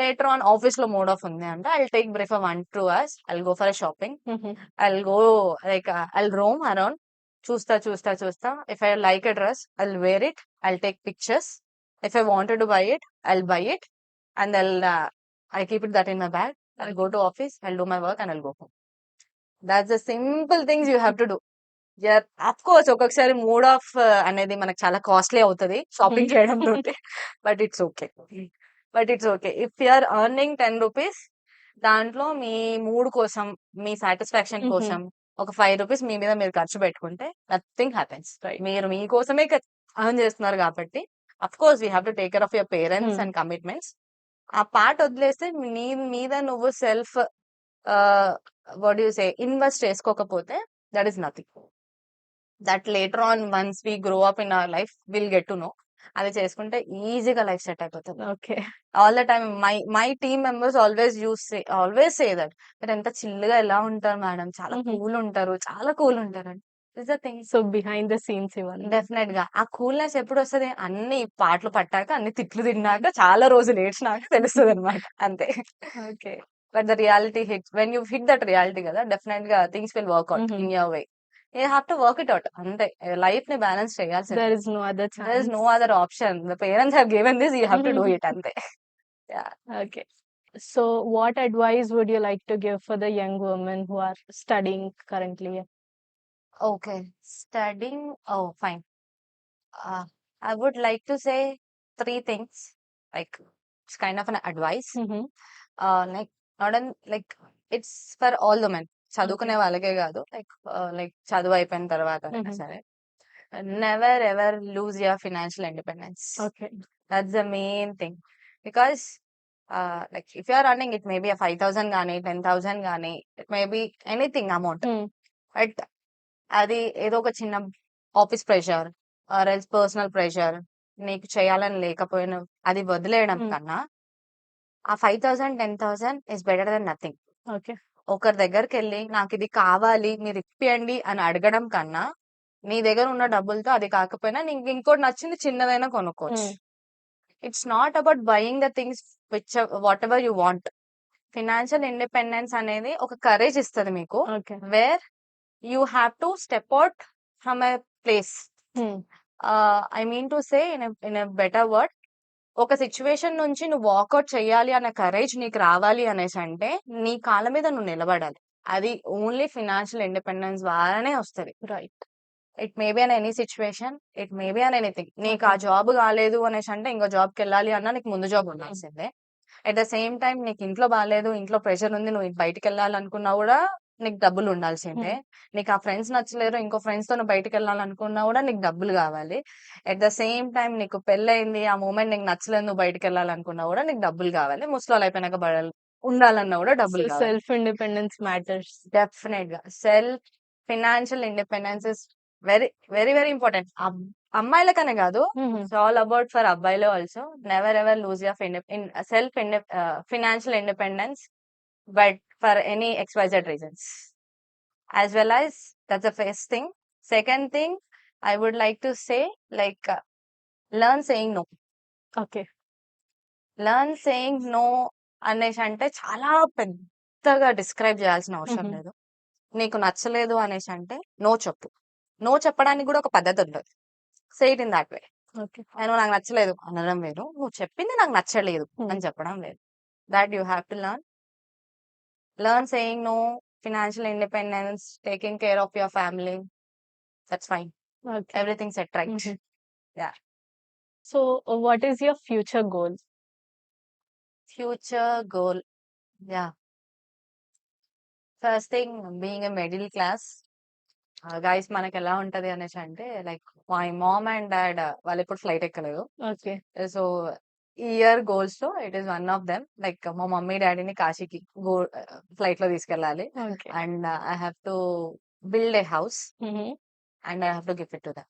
లేటర్ ఆన్ ఆఫీస్ లో మూడ్ ఆఫ్ ఉంది అంటే I take break for 1-2 hours. I go for shopping. I go like I roam around. చూస్తా. If I like a dress I wear it. I take pictures. If I wanted to buy it I buy it and I keep it that in my bag. I go to office, I do my work and I go home. That's the simple things you have to do. Of course ఒక్కొక్కసారి mood off అనేది మనకు చాలా costly అవుతుంది shopping చేయడం తోటి. But it's okay. If you are earning 10 rupees, దాంట్లో మీ mood కోసం, మీ సాటిస్ఫాక్షన్ కోసం ఒక 5 రూపీస్ మీ మీద మీరు ఖర్చు పెట్టుకుంటే నథింగ్ హ్యాపెన్స్. రైట్. మీరు మీకోసమే ఎర్న్ చేస్తున్నారు కాబట్టి of course you have to take care of your parents and commitments. ఆ పార్ట్ వదిలేస్తే నీ మీద నువ్వు self what you say invest చేసుకోకపోతే that is nothing. That later on once we grow up in our life will get to know. అది చేసుకుంటే ఈజీగా life set అయిపోతుంది. Okay. All the time my team members always say that మీరు ఎంత చిల్లుగా ఎలా ఉంటారు madam, చాలా కూల్ ఉంటారు, చాలా కూల్ ఉంటారు అని. Is the thing. So behind the scenes ఇవన్నీ. డెఫినెట్ గా ఆ కూల్నెస్ ఎప్పుడు వస్తది? అన్ని పాటలు పట్టాక, అన్ని తిట్లు తిన్నాక, చాలా రోజులు ఏడ్చినాక తెలుస్తది అనమాట. అంతే. Okay. But the reality hits when you hit that reality కదా, డెఫినెట్ గా things will work out in your way. You have to work it out. అంతే. లైఫ్ ని బ్యాలెన్స్ చేయాల్సిందే. There is no other There is chance. no other option. The parents have given this, you have to do it. అంతే. Yeah. Okay. So what advice would you like to give for the young women who are studying currently? Okay. Studying. Oh, fine. I would like to say 3 things. Like, it's kind of an advice. Like, not an, like, it's for all the men. చదువుకునే వాళ్ళకే కాదు. Like చదువు అయిపోయిన తర్వాత అయినా సరే, never ever lose your financial independence. Okay. That's the main thing. Because like if you are running, it may be 5,000 గానీ 10,000 గానీ, it may be anything amount. But అది ఏదో ఒక చిన్న office pressure or else personal pressure నీకు చేయాలని లేకపోయినా అది వదిలేయడం కన్నా, ఆ 5,000 10,000 is better than nothing. Okay. ఒకరి దగ్గరికి వెళ్ళి నాకు ఇది కావాలి మీరు ఇప్పియండి అని అడగడం కన్నా, నీ దగ్గర ఉన్న డబ్బులతో అది కాకపోయినా నీకు ఇంకోటి నచ్చింది చిన్నదైనా కొనుక్కోవచ్చు. It's not about buying the things which what ever you want. Financial independence అనేది ఒక కరేజ్ ఇస్తుంది మీకు, Okay. Where you have to step out from a place. I mean to say in a better word, ఒక situation నుంచి నువ్వు walkout చేయాలి అనే courage నీకు రావాలి అనేసి అంటే నీ కాళ్ళ మీద నువ్వు నిలబడాలి. అది ఓన్లీ ఫినాన్షియల్ ఇండిపెండెన్స్ ద్వారానే వస్తుంది. Right. It may be an any situation, it may be an anything. నీకు ఆ జాబ్ కాలేదు అనేసి అంటే ఇంకో జాబ్కి వెళ్ళాలి అన్నా నీకు ముందు జాబ్ ఉండాల్సిందే. అట్ ద సేమ్ టైం నీకు ఇంట్లో బాగాలేదు, ఇంట్లో ప్రెషర్ ఉంది, నువ్వు బయటికి వెళ్ళాలనుకున్నా కూడా నీకు డబ్బులు ఉండాల్సిందే. నీకు ఆ ఫ్రెండ్స్ నచ్చలేరు, ఇంకో ఫ్రెండ్స్ తో నువ్వు బయటికి వెళ్ళాలనుకున్నా కూడా నీకు డబ్బులు కావాలి. అట్ ద సేమ్ టైం నీకు పెళ్ళయింది, ఆ మూమెంట్ నీకు నచ్చలేదు, నువ్వు బయటికి వెళ్ళాలనుకున్నా కూడా నీకు డబ్బులు కావాలి. ముసలోళ్ళు అయిపోయినాక ఉండాలన్నా కూడా డబ్బులు కావాలి. Self independence matters. డెఫినెట్ గా self financial independence is very very very important. అమ్మాయిలకనే కాదు, ఇట్స్ ఆల్ అబౌట్ ఫర్ అబ్బాయిలు also. Never ever lose your self financial independence, but for any XYZ reasons. As well as that's the first thing. Second thing, I would like to say, like, learn saying no. Okay. Learn saying no అనేసి అంటే చాలా పెద్దగా describe చేయాల్సిన అవసరం లేదు. నీకు నచ్చలేదు అనేసి అంటే నో చెప్పు. నో చెప్పడానికి కూడా ఒక పద్ధతి ఉంటుంది. Say it in that way. Okay. నేను నాకు నచ్చలేదు అనడం వేరు, నువ్వు చెప్పింది నాకు నచ్చలేదు అని చెప్పడం వేరు. That you have to learn saying no, financial independence, taking care of your family. That's fine. Okay. Everything set right. Yeah. So what is your future goal? Future goal. Yeah. First thing, being a middle class. Guys మనకెలా ఉంటది అనేసంటే like my mom and dad వాళ్ళెప్పుడు flight ఎక్కలేదు. Okay. So, ఈ year గోల్స్‌లో it is one of them. Like మా mummy డాడీని కాశీకి ఫ్లైట్‌లో తీసుకెళ్ళాలి. Okay. And I have to build a house హుహు. And I have to give it to them.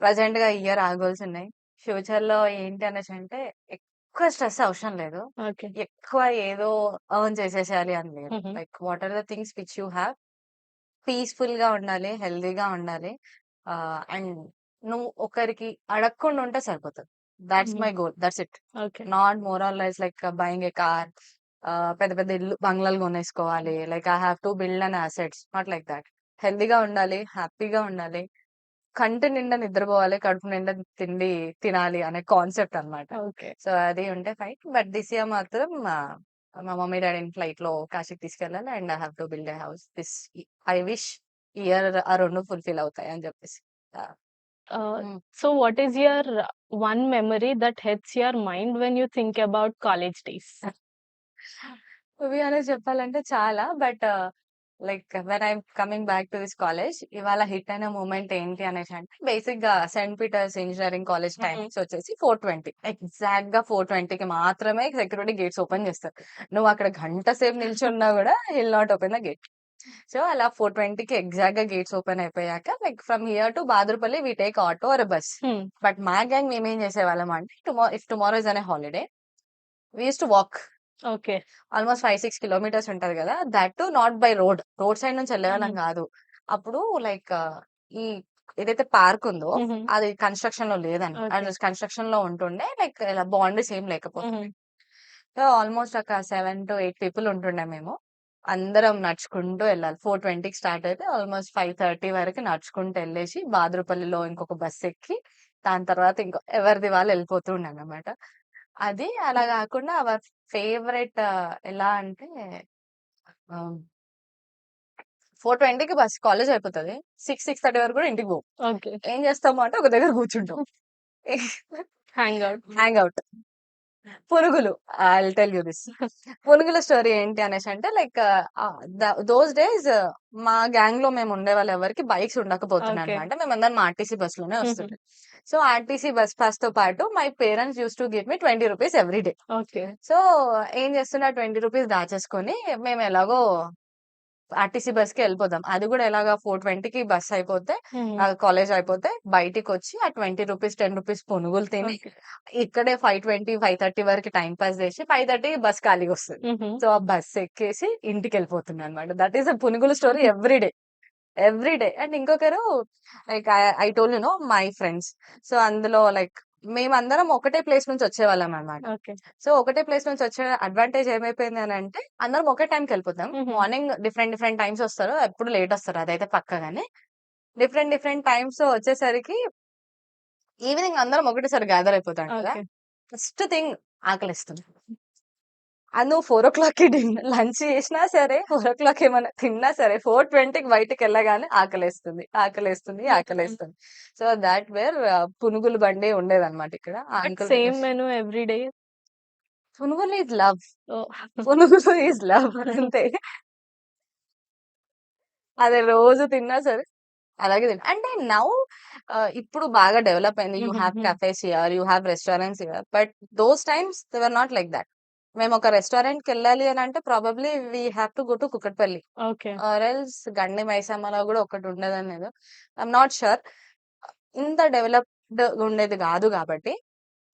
ప్రెజెంట్‌గా ఈ ఇయర్ ఆ గోల్స్ ఉన్నాయి. ఫ్యూచర్‌లో ఏంటి అనేసంటే ఎక్కువ స్ట్రెస్ అవసరం లేదు. ఓకే. ఎక్కువ ఏదో ఎర్న్ చేసేసేయాలి అని లేదు. హుహు. Like what are the things which you have పీస్‌ఫుల్‌గా ఉండాలి. హెల్తీగా ఉండాలి. అండ్ నువ్వు ఒకరికి అడగకుండా ఉంటే సరిపోతది. That's hmm. My goal. That's it. Okay. Not more or less like buying a car. పెద్ద పెద్ద ఇల్లు బంగ్లాలు కొనేసుకోవాలి. Like I have to build an assets. Not like that. హెల్తీగా ఉండాలి. హ్యాపీగా ఉండాలి. కంటి నిండా నిద్రపోవాలి. కడుపు నిండా తిండి తినాలి అనే కాన్సెప్ట్ అన్నమాట. ఓకే. సో, అది ఉంటే ఫైన్. బట్ దిస్ ఇయర్ మాత్రం మా మమ్మీ డాడీని ఫ్లైట్‌లో కాశీకి తీసుకెళ్ళాలి. And I have to build a house. I wish ఈ ఇయర్ ఆ 2 ఫుల్‌ఫిల్ అవుతాయి అని చెప్పేసి. యాహ్! Uh, హ్మ్. so what is your one memory that hits your mind when you think about college days? To be honest చెప్పాలంటే చాలా. But like when I'm coming back to this college ఇవాళ hit అయిన moment ఏంటి అనేసంటే బేసిక్‌గా Saint Peter's engineering college హుహు. Timings వచ్చేసి 4:20 ఎగ్జాక్ట్‌గా 4:20కి మాత్రమే సెక్యూరిటీ గేట్స్ ఓపెన్ చేస్తారు. నువ్వు అక్కడ గంట సేపు నిల్చున్నా గూడా he will not open the gate. So, అలా 4:20కి ఎగ్జాక్ట్‌గా గేట్స్ ఓపెన్ అయిపోయాక like from here to Badarpalli we take auto or bus. Hmm. But మా గ్యాంగ్ మేమేం చేసేవాళ్ళం అంటే if tomorrow is an a holiday we used to walk. Okay. Almost 5, 6 kilometres ఉంటది గదా! That too not by road. Road side నుంచి ఎళ్ళేవాళ్ళం హుహు. గాదు. అప్పుడు లైక్ ఈ ఏదైతే పార్క్ ఉందో హుహు. అది కన్‌స్ట్రక్షన్‌లో లేదండి. ఓకే. అది కన్‌స్ట్రక్షన్‌లో ఉంటుండే లైక్ ఇలా బౌండరీస్ ఏం లేకపోతుండే. హుహు. సో, ఆల్మోస్ట్ ఒక 7-8 పీపుల్ ఉంటుండే మేము. అందరం నడుచుకుంటూ ఎళ్ళాలి. 4:20కి స్టార్ట్ అయితే ఆల్మోస్ట్ 5:30 వరకు నడుచుకుంటూ ఎళ్ళేసి బాద్రుపల్లిలో ఇంకొక బస్ ఎక్కి దాని తర్వాత ఎవరిది వాళ్ళు ఎళ్ళిపోతూ ఉండామనమాట. అది అలా గాకుండా అవర్ ఫేవరెట్ ఎలా అంటే ఆహ్, 4:20కి బస్ కాలేజ్ అయిపోతది. 6:30 వరకు కూడా ఇంటికి పోము. ఓకే. ఏం చేస్తాము అంటే ఒక దగ్గర కూర్చుంటాం. Hang out. Hang out. పునుగులు. I will tell you this. పునుగుల స్టోరీ ఏంటి అనేసంటే లైక్ దోస్ డేస్ మా గ్యాంగ్‌లో మేము ఉండేవాళ్ళు ఎవరికీ బైక్స్ ఉండకపోతుండే ఓకే. అన్నమాట. మేమందరం ఆర్టీసీ బస్‌లోనే హుహు. వస్తుండే. సో, ఆర్టీసీ బస్ పాస్‌తో పాటు my parents used to give me ₹20 every day. Okay. So, ఏం చేస్తున్నా ₹20 దాచేసుకొని మేము ఎలాగో ఆర్టీసీ బస్‌కి ఎళ్ళిపోదాం. అది కూడా ఎలాగా 4:20కి బస్ అయిపోతే హ్మ్. కాలేజ్ అయిపోతే బయటికొచ్చి ఆ ₹20, ₹10 పునుగులు తిని ఓకే. ఇక్కడే 5:20, 5:30 వరకు టైమ్ పాస్ చేసి 5:30కి బస్ ఖాళీగొస్తది. హుహు. సో, ఆ బస్ ఎక్కేసి ఇంటికెళ్ళిపోతున్నా అనమాట. దట్ ఈస్ ఎ పునుగుల story every day. Every day. And ఇంకొకరు like I told you know my friends. So, అందులో లైక్ మేమందరం ఒకటే ప్లేస్ నుంచి వచ్చేవాళ్ళం అన్నమాట. ఓకే. సో, ఒకటే ప్లేస్ నుంచి వచ్చే అడ్వాంటేజ్ ఏమైపోయింది అనంటే అందరం ఒకే టైంకెళ్ళిపోతాం. హుహు. మార్నింగ్ డిఫరెంట్ డిఫరెంట్ టైమ్స్ వస్తారు. ఎప్పుడు లేట్ వస్తారు అదైతే పక్కా గాని. డిఫరెంట్ డిఫరెంట్ టైమ్స్ వచ్చేసరికి ఈవినింగ్ అందరం ఒకటేసారి గ్యాదర్ అయిపోతాం కదా! ఓకే. ఫస్ట్ థింగ్ ఆకలేస్తుంది. అది నువ్వు 4:00కి లంచ్ చేసినా సరే, 4:00 ఏమన్నా తిన్నా సరే, 4:20కి బయటికెళ్ళగానే ఆకలేస్తుంది, ఆకలేస్తుంది, హ్మ్. ఆకలేస్తుంది. సో, థాట్ వేర్ పునుగుల బండి ఉండేదన్నమాట ఇక్కడ. ఆ but uncle same menu every day. పునుగులు ఈజ్ లవ్. ఓహ్! పునుగులు ఈజ్ లవ్ అంతే. అది రోజు తిన్నా సరే అలాగే అంటే నౌ ఇప్పుడు బాగా డెవలప్ అయింది. యూ హావ్ హుహుహు. Cafes here, you have restaurants here. But those times they were not like that. మేము ఒక రెస్టారెంట్‌కెళ్ళాలి అనంటే probably we have to go to Kukatpally okay. Or else గండి మైసమ్మలో గూడా ఒకటి ఉండదనేదో ఐ యామ్ నాట్ ష్యూర్. ఇంత డెవలప్డ్ ఉండేది గాదు గాబట్టి.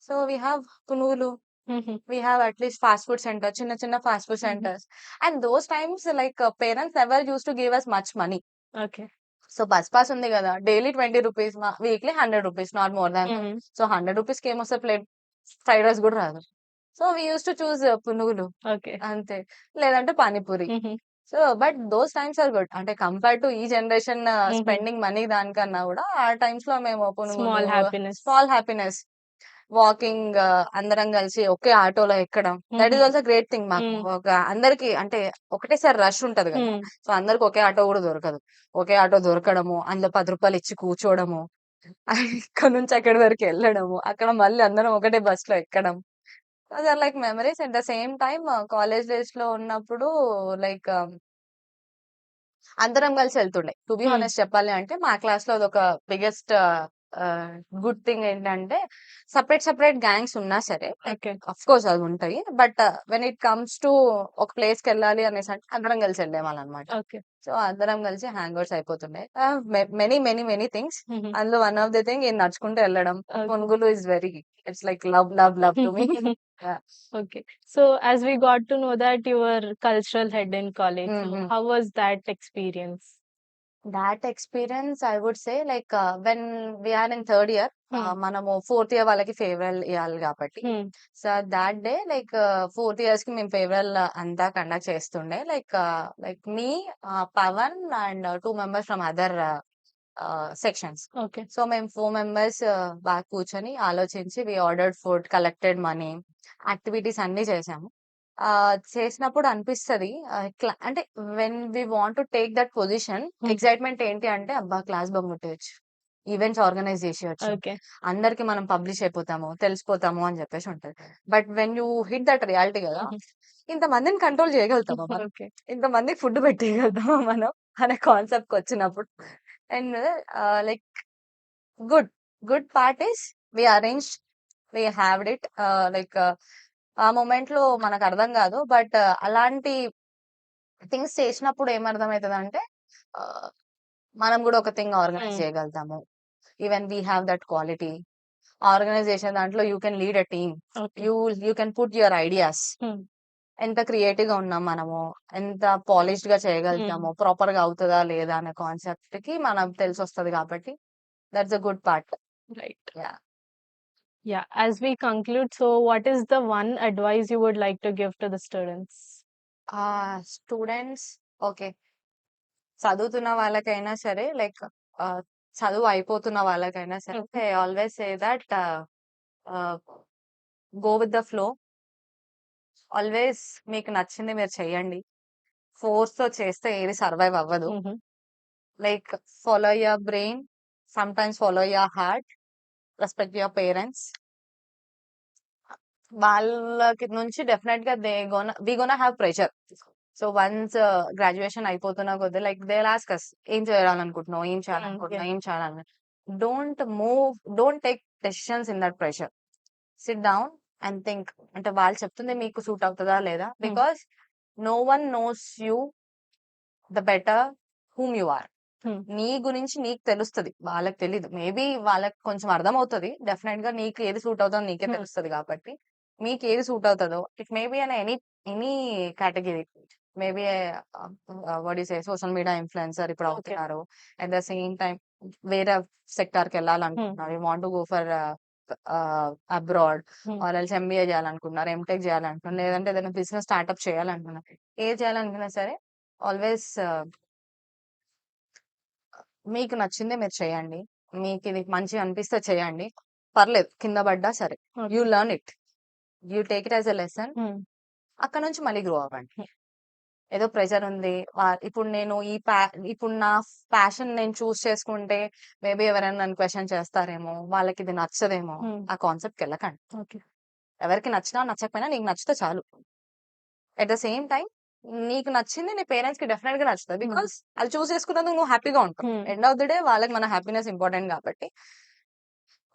So, we have punugulu. హుహు. We have at least fast food centre చిన్న చిన్న ఫాస్ట్ ఫుడ్ హుహు. Centres. And those times like parents never used to give us much money. Okay. So, bus pass ఉంది గదా! Daily ₹20 weekly ₹100 not more than that. Hmm. So, ₹100కి ఏమొస్తది plate fried rice గూడా రాదు. So, we used to choose punugulu okay. అంతే. లేదంటే పానీపూరి. హుహు. So, but those times are good. అంటే కంపేర్ టు ఈ జనరేషన్ హుహు. స్పెండింగ్ మనీ దానికన్నా గూడా ఆ టైమ్స్‌లో మేము punugulu, small happiness. Small happiness. Walking అందరం కలిసి ఒకే ఆటోలో ఎక్కడం. దట్ హుహు. ఈస్ ఆల్సో గ్రేట్ థింగ్ మాకు. హ్మ్. అందరికి అంటే ఒకటేసారి రష్ ఉంటది గదా! హ్మ్. సో, అందరికి ఒకే ఆటో గూడా దొరకదు. ఒకే ఆటో దొరకడము, అందులో రూ. 10 ఇచ్చి కూర్చోవడము, ఇక్కడి నుంచి అక్కడి వరకు ఎళ్ళడము, అక్కడ మళ్ళీ అందరం ఒకటే బస్‌లో ఎక్కడం. Those are like memories. At the same time college డేస్‌లో ఉన్నప్పుడు లైక్ అందరం కలిసి వెళ్తుండే. టు బి హ్మ్. హానెస్ట్ చెప్పాలి అంటే మా క్లాస్‌లో అదొక బిగ్గెస్ట్ గుడ్ థింగ్ ఏంటంటే సెపరేట్ గ్యాంగ్స్ ఉన్నా సరే ఓకే. ఆఫ్‌కోర్స్ అవి ఉంటాయి. But when it comes to ఒక ప్లేస్‌కెళ్ళాలి అనేసంటే అందరం కలిసి వెళ్ళేవాళ్ళనమాట. ఓకే. సో, అందరం కలిసి హ్యాంగ్ ఔట్స్ అయిపోతుండే. Many things. హుహు. అందులో వన్ ఆఫ్ ది థింగ్ ఇది నడుచుకుంటూ వెళ్ళడం. ఓకే. పునుగులు is very it's like love to me. Yeah! Okay. So as we got to know that you were cultural head in college, so హ్మ్. how was that experience? That experience I would say like when we are in third year Hmm. మనము fourth year వాళ్ళకి farewell ఇయ్యాలి కాబట్టి Hmm. So that day like fourth ఇయర్స్‌కి మేము farewell అంతా conduct చేస్తుండే. Like me, Pavan and 2 members from other sections. Okay. So మేము 4 members బాగా కూర్చొని ఆలోచించి we ordered food, collected money, activities అన్నీ చేశాము. చేసినప్పుడు అనిపిస్తది ఇట్లా అంటే when we want to take that position Hmm. Excitement ఏంటి అంటే అబ్బా! క్లాస్ బంక్ కొట్టేయొచ్చు. ఈవెంట్స్ ఆర్గనైజ్ చేసేయొచ్చు. Okay. అందరికి మనం పబ్లిష్ అయిపోతాము, తెలిసిపోతాము అని చెప్పేసి ఉంటది. But when you hit that reality కదా! Mhm. ఇంతమందిని కంట్రోల్ చేయగలుగుతామా మనం? Okay. ఇంతమందికి ఫుడ్ పెట్టేయగలుగుతామా మనం? అనే కాన్సెప్ట్‌కొచ్చినప్పుడు and like good. Good part is we arranged, we haved it. లైక్ ఆ మొమెంట్‌లో మనకర్థం గాదు. బట్ అలాంటి థింగ్స్ చేసినప్పుడు ఏమర్థమైతదంటే ఆహ్, మనం గూడా ఒక థింగ్ ఆర్గనైజ్ Hmm. చేయగలుగుతాము. Even we have that quality. Organization దాంట్లో you can lead a team. Okay. You can put your ideas. Hmm. ఎంత క్రియేటివ్‌గా ఉన్నాం మనము, ఎంత పాలిష్డ్‌గా Hmm. చేయగలుగుతాము, ప్రాపర్‌గా అవుతదా లేదా అనే కాన్సెప్ట్‌కి మనకు తెలిసొస్తది కాబట్టి that's a good part. Right. Yeah! Yeah. As we conclude, so what is the one advice you would like to give to the students? Students okay. చదువుతున్న వాళ్ళకైనా సరే లైక్ ఆహ్, చదువు అయిపోతున్న వాళ్ళకైనా సరే Okay. I always say that go with the flow. Always మీకు నచ్చింది మీరు చెయ్యండి. ఫోర్స్‌తో చేస్తే ఏది సర్వైవ్ అవ్వదు. Mhm. Like follow your brain, sometimes follow your heart, respect your parents. వాళ్ళకి నుంచి డెఫినెట్‌గా we gonna have pressure. So once graduation అయిపోతున్న కొద్దీ like they will ask us ఏం చేయాలనుకుంటున్నావు? ఏం Yeah. చేయాలనుకుంటున్నావు? ఏం చేయాలని. Don't take decisions in that pressure. Sit down and think. అంటే వాళ్ళు చెప్తుంది మీకు సూట్ అవుతదా లేదా? Hmm. Because no one knows you the better whom you are. Hmm. నీ గురించి నీకు తెలుస్తది. వాళ్ళకి తెలీదు. మేబీ వాళ్ళకి కొంచెం అర్థమవుతది. డెఫినెట్‌గా నీకు ఏది సూట్ అవుతదో నీకే Hmm. తెలుస్తది కాబట్టి, మీకేది సూట్ అవుతదో it may be any category. Maybe what you say social media influencer ఇప్పుడు Okay. అవుతున్నారు. అట్ ద సేమ్ టైమ్ వేరే సెక్టార్‌కెళ్ళాలనుకుంటున్నారు. You want to go for abroad Hmm. Or else MBA చేయాలనుకుంటున్నారు. ఎంటెక్ చేయాలనుకుంటున్నారు. లేదంటే ఏదైనా బిజినెస్ స్టార్టప్ చేయాలనుకున్నారు. ఏది చేయాలనుకున్నా సరే ఆల్వేస్ మీకు నచ్చిందే మీరు చేయండి. మీకిది మంచిగా అనిపిస్తే చేయండి. పర్లేదు కింద పడ్డా సరే. You Okay. Learn it. You take it as a lesson. Hmm. అక్కడి నుంచి మళ్ళీ గ్రో అవ్వండి. Hmm. ఏదో ప్రెషర్ ఉంది. ఇప్పుడు నేను ఇప్పుడు నా ప్యాషన్ నేను చూజ్ చేసుకుంటే మేబీ ఎవరైనా నన్ను క్వెషన్ చేస్తారేమో, వాళ్ళకిది నచ్చదేమో Hmm. ఆ కాన్సెప్ట్‌కెళ్ళకండి. Okay. ఎవరికి నచ్చినా, నచ్చకపోయినా నీకు నచ్చితే చాలు. ఎట్ ద సేమ్ టైమ్ నీకు నచ్చింది నీ పేరెంట్స్‌కి డెఫినెట్‌గా నచ్చుతది. Hmm. బికాజ్ అది చూజ్ చేసుకున్నందుకు నువ్వు హ్యాపీగా ఉంటావు. Hmm. End of the day వాళ్ళకి మన హ్యాపీనెస్ ఇంపార్టెంట్ కాబట్టి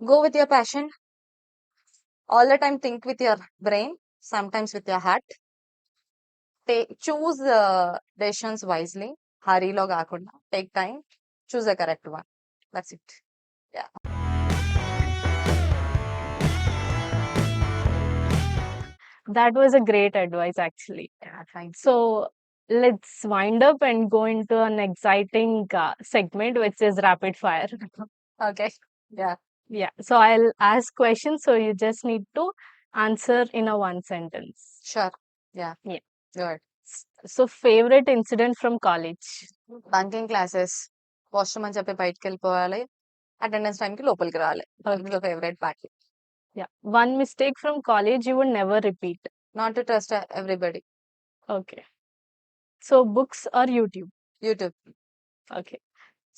go with your passion. All the time think with your brain, sometimes with your heart. Choose decisions wisely. హరీలో గాకుండా take time. Choose the correct one. That's it. Yeah! That was a great advice, actually. Yeah! Thanks. So let's wind up and go into an exciting segment, which is rapid fire. Okay. Yeah! Yeah. So I'll ask questions, so you just need to answer in a one sentence. Sure. Yeah! Yeah. Go ahead. So favorite incident from college? Bunking classes. Washroom అని చెప్పి బయటికెళ్ళిపోవాలి. Attendance టైమ్‌కి లోపలికి రావాలి. That is Okay. The favourite part. Yeah. One mistake from college you would never repeat. Not to trust everybody. Okay. So books or YouTube? YouTube. Okay.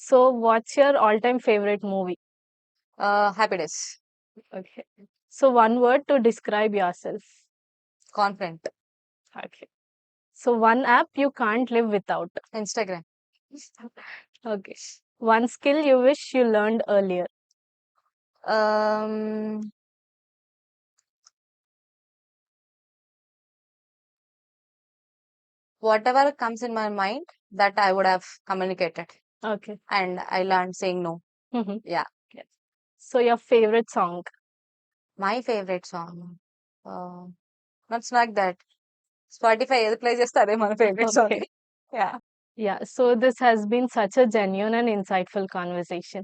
So what's your all-time favorite movie? Happy days. Okay. So one word to describe yourself. Confident. Okay. So one app you can't live without. Instagram. Okay. One skill you wish you learned earlier. Um, Whatever comes in my mind, that I would have communicated, Okay. and I learned saying no. Mhm. Yeah. Yes. So your favorite song? My favorite song. Uh, Not like that. Spotify ఏది play చేస్తే అదే మన favourite song. Okay. Yeah. Yeah, so this has been such a genuine and insightful conversation.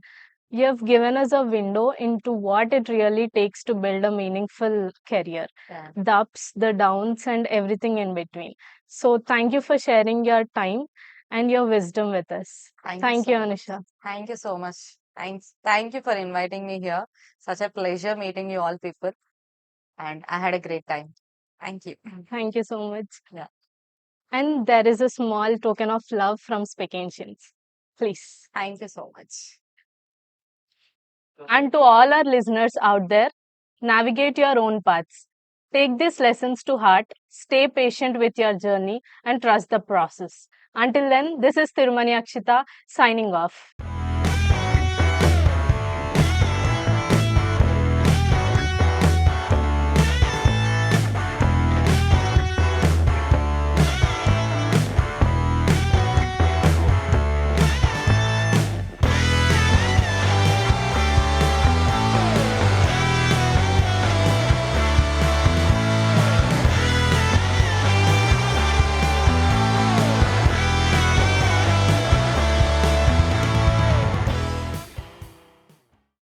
You have given us a window into what it really takes to build a meaningful career, the ups, the downs, and everything in between. So, thank you for sharing your time and your wisdom with us. Thank you Thank so you, much. Anusha. Thank you so much. Thanks. Thank you for inviting me here. Such a pleasure meeting you all people. And I had a great time. Thank you. Thank you so much. Yeah. And there is a small token of love from Spectations. Please. Thank you so much. And to all our listeners out there, navigate your own paths. Take these lessons to heart, stay patient with your journey, and trust the process. Until then, this is Tirumani Akshita signing off.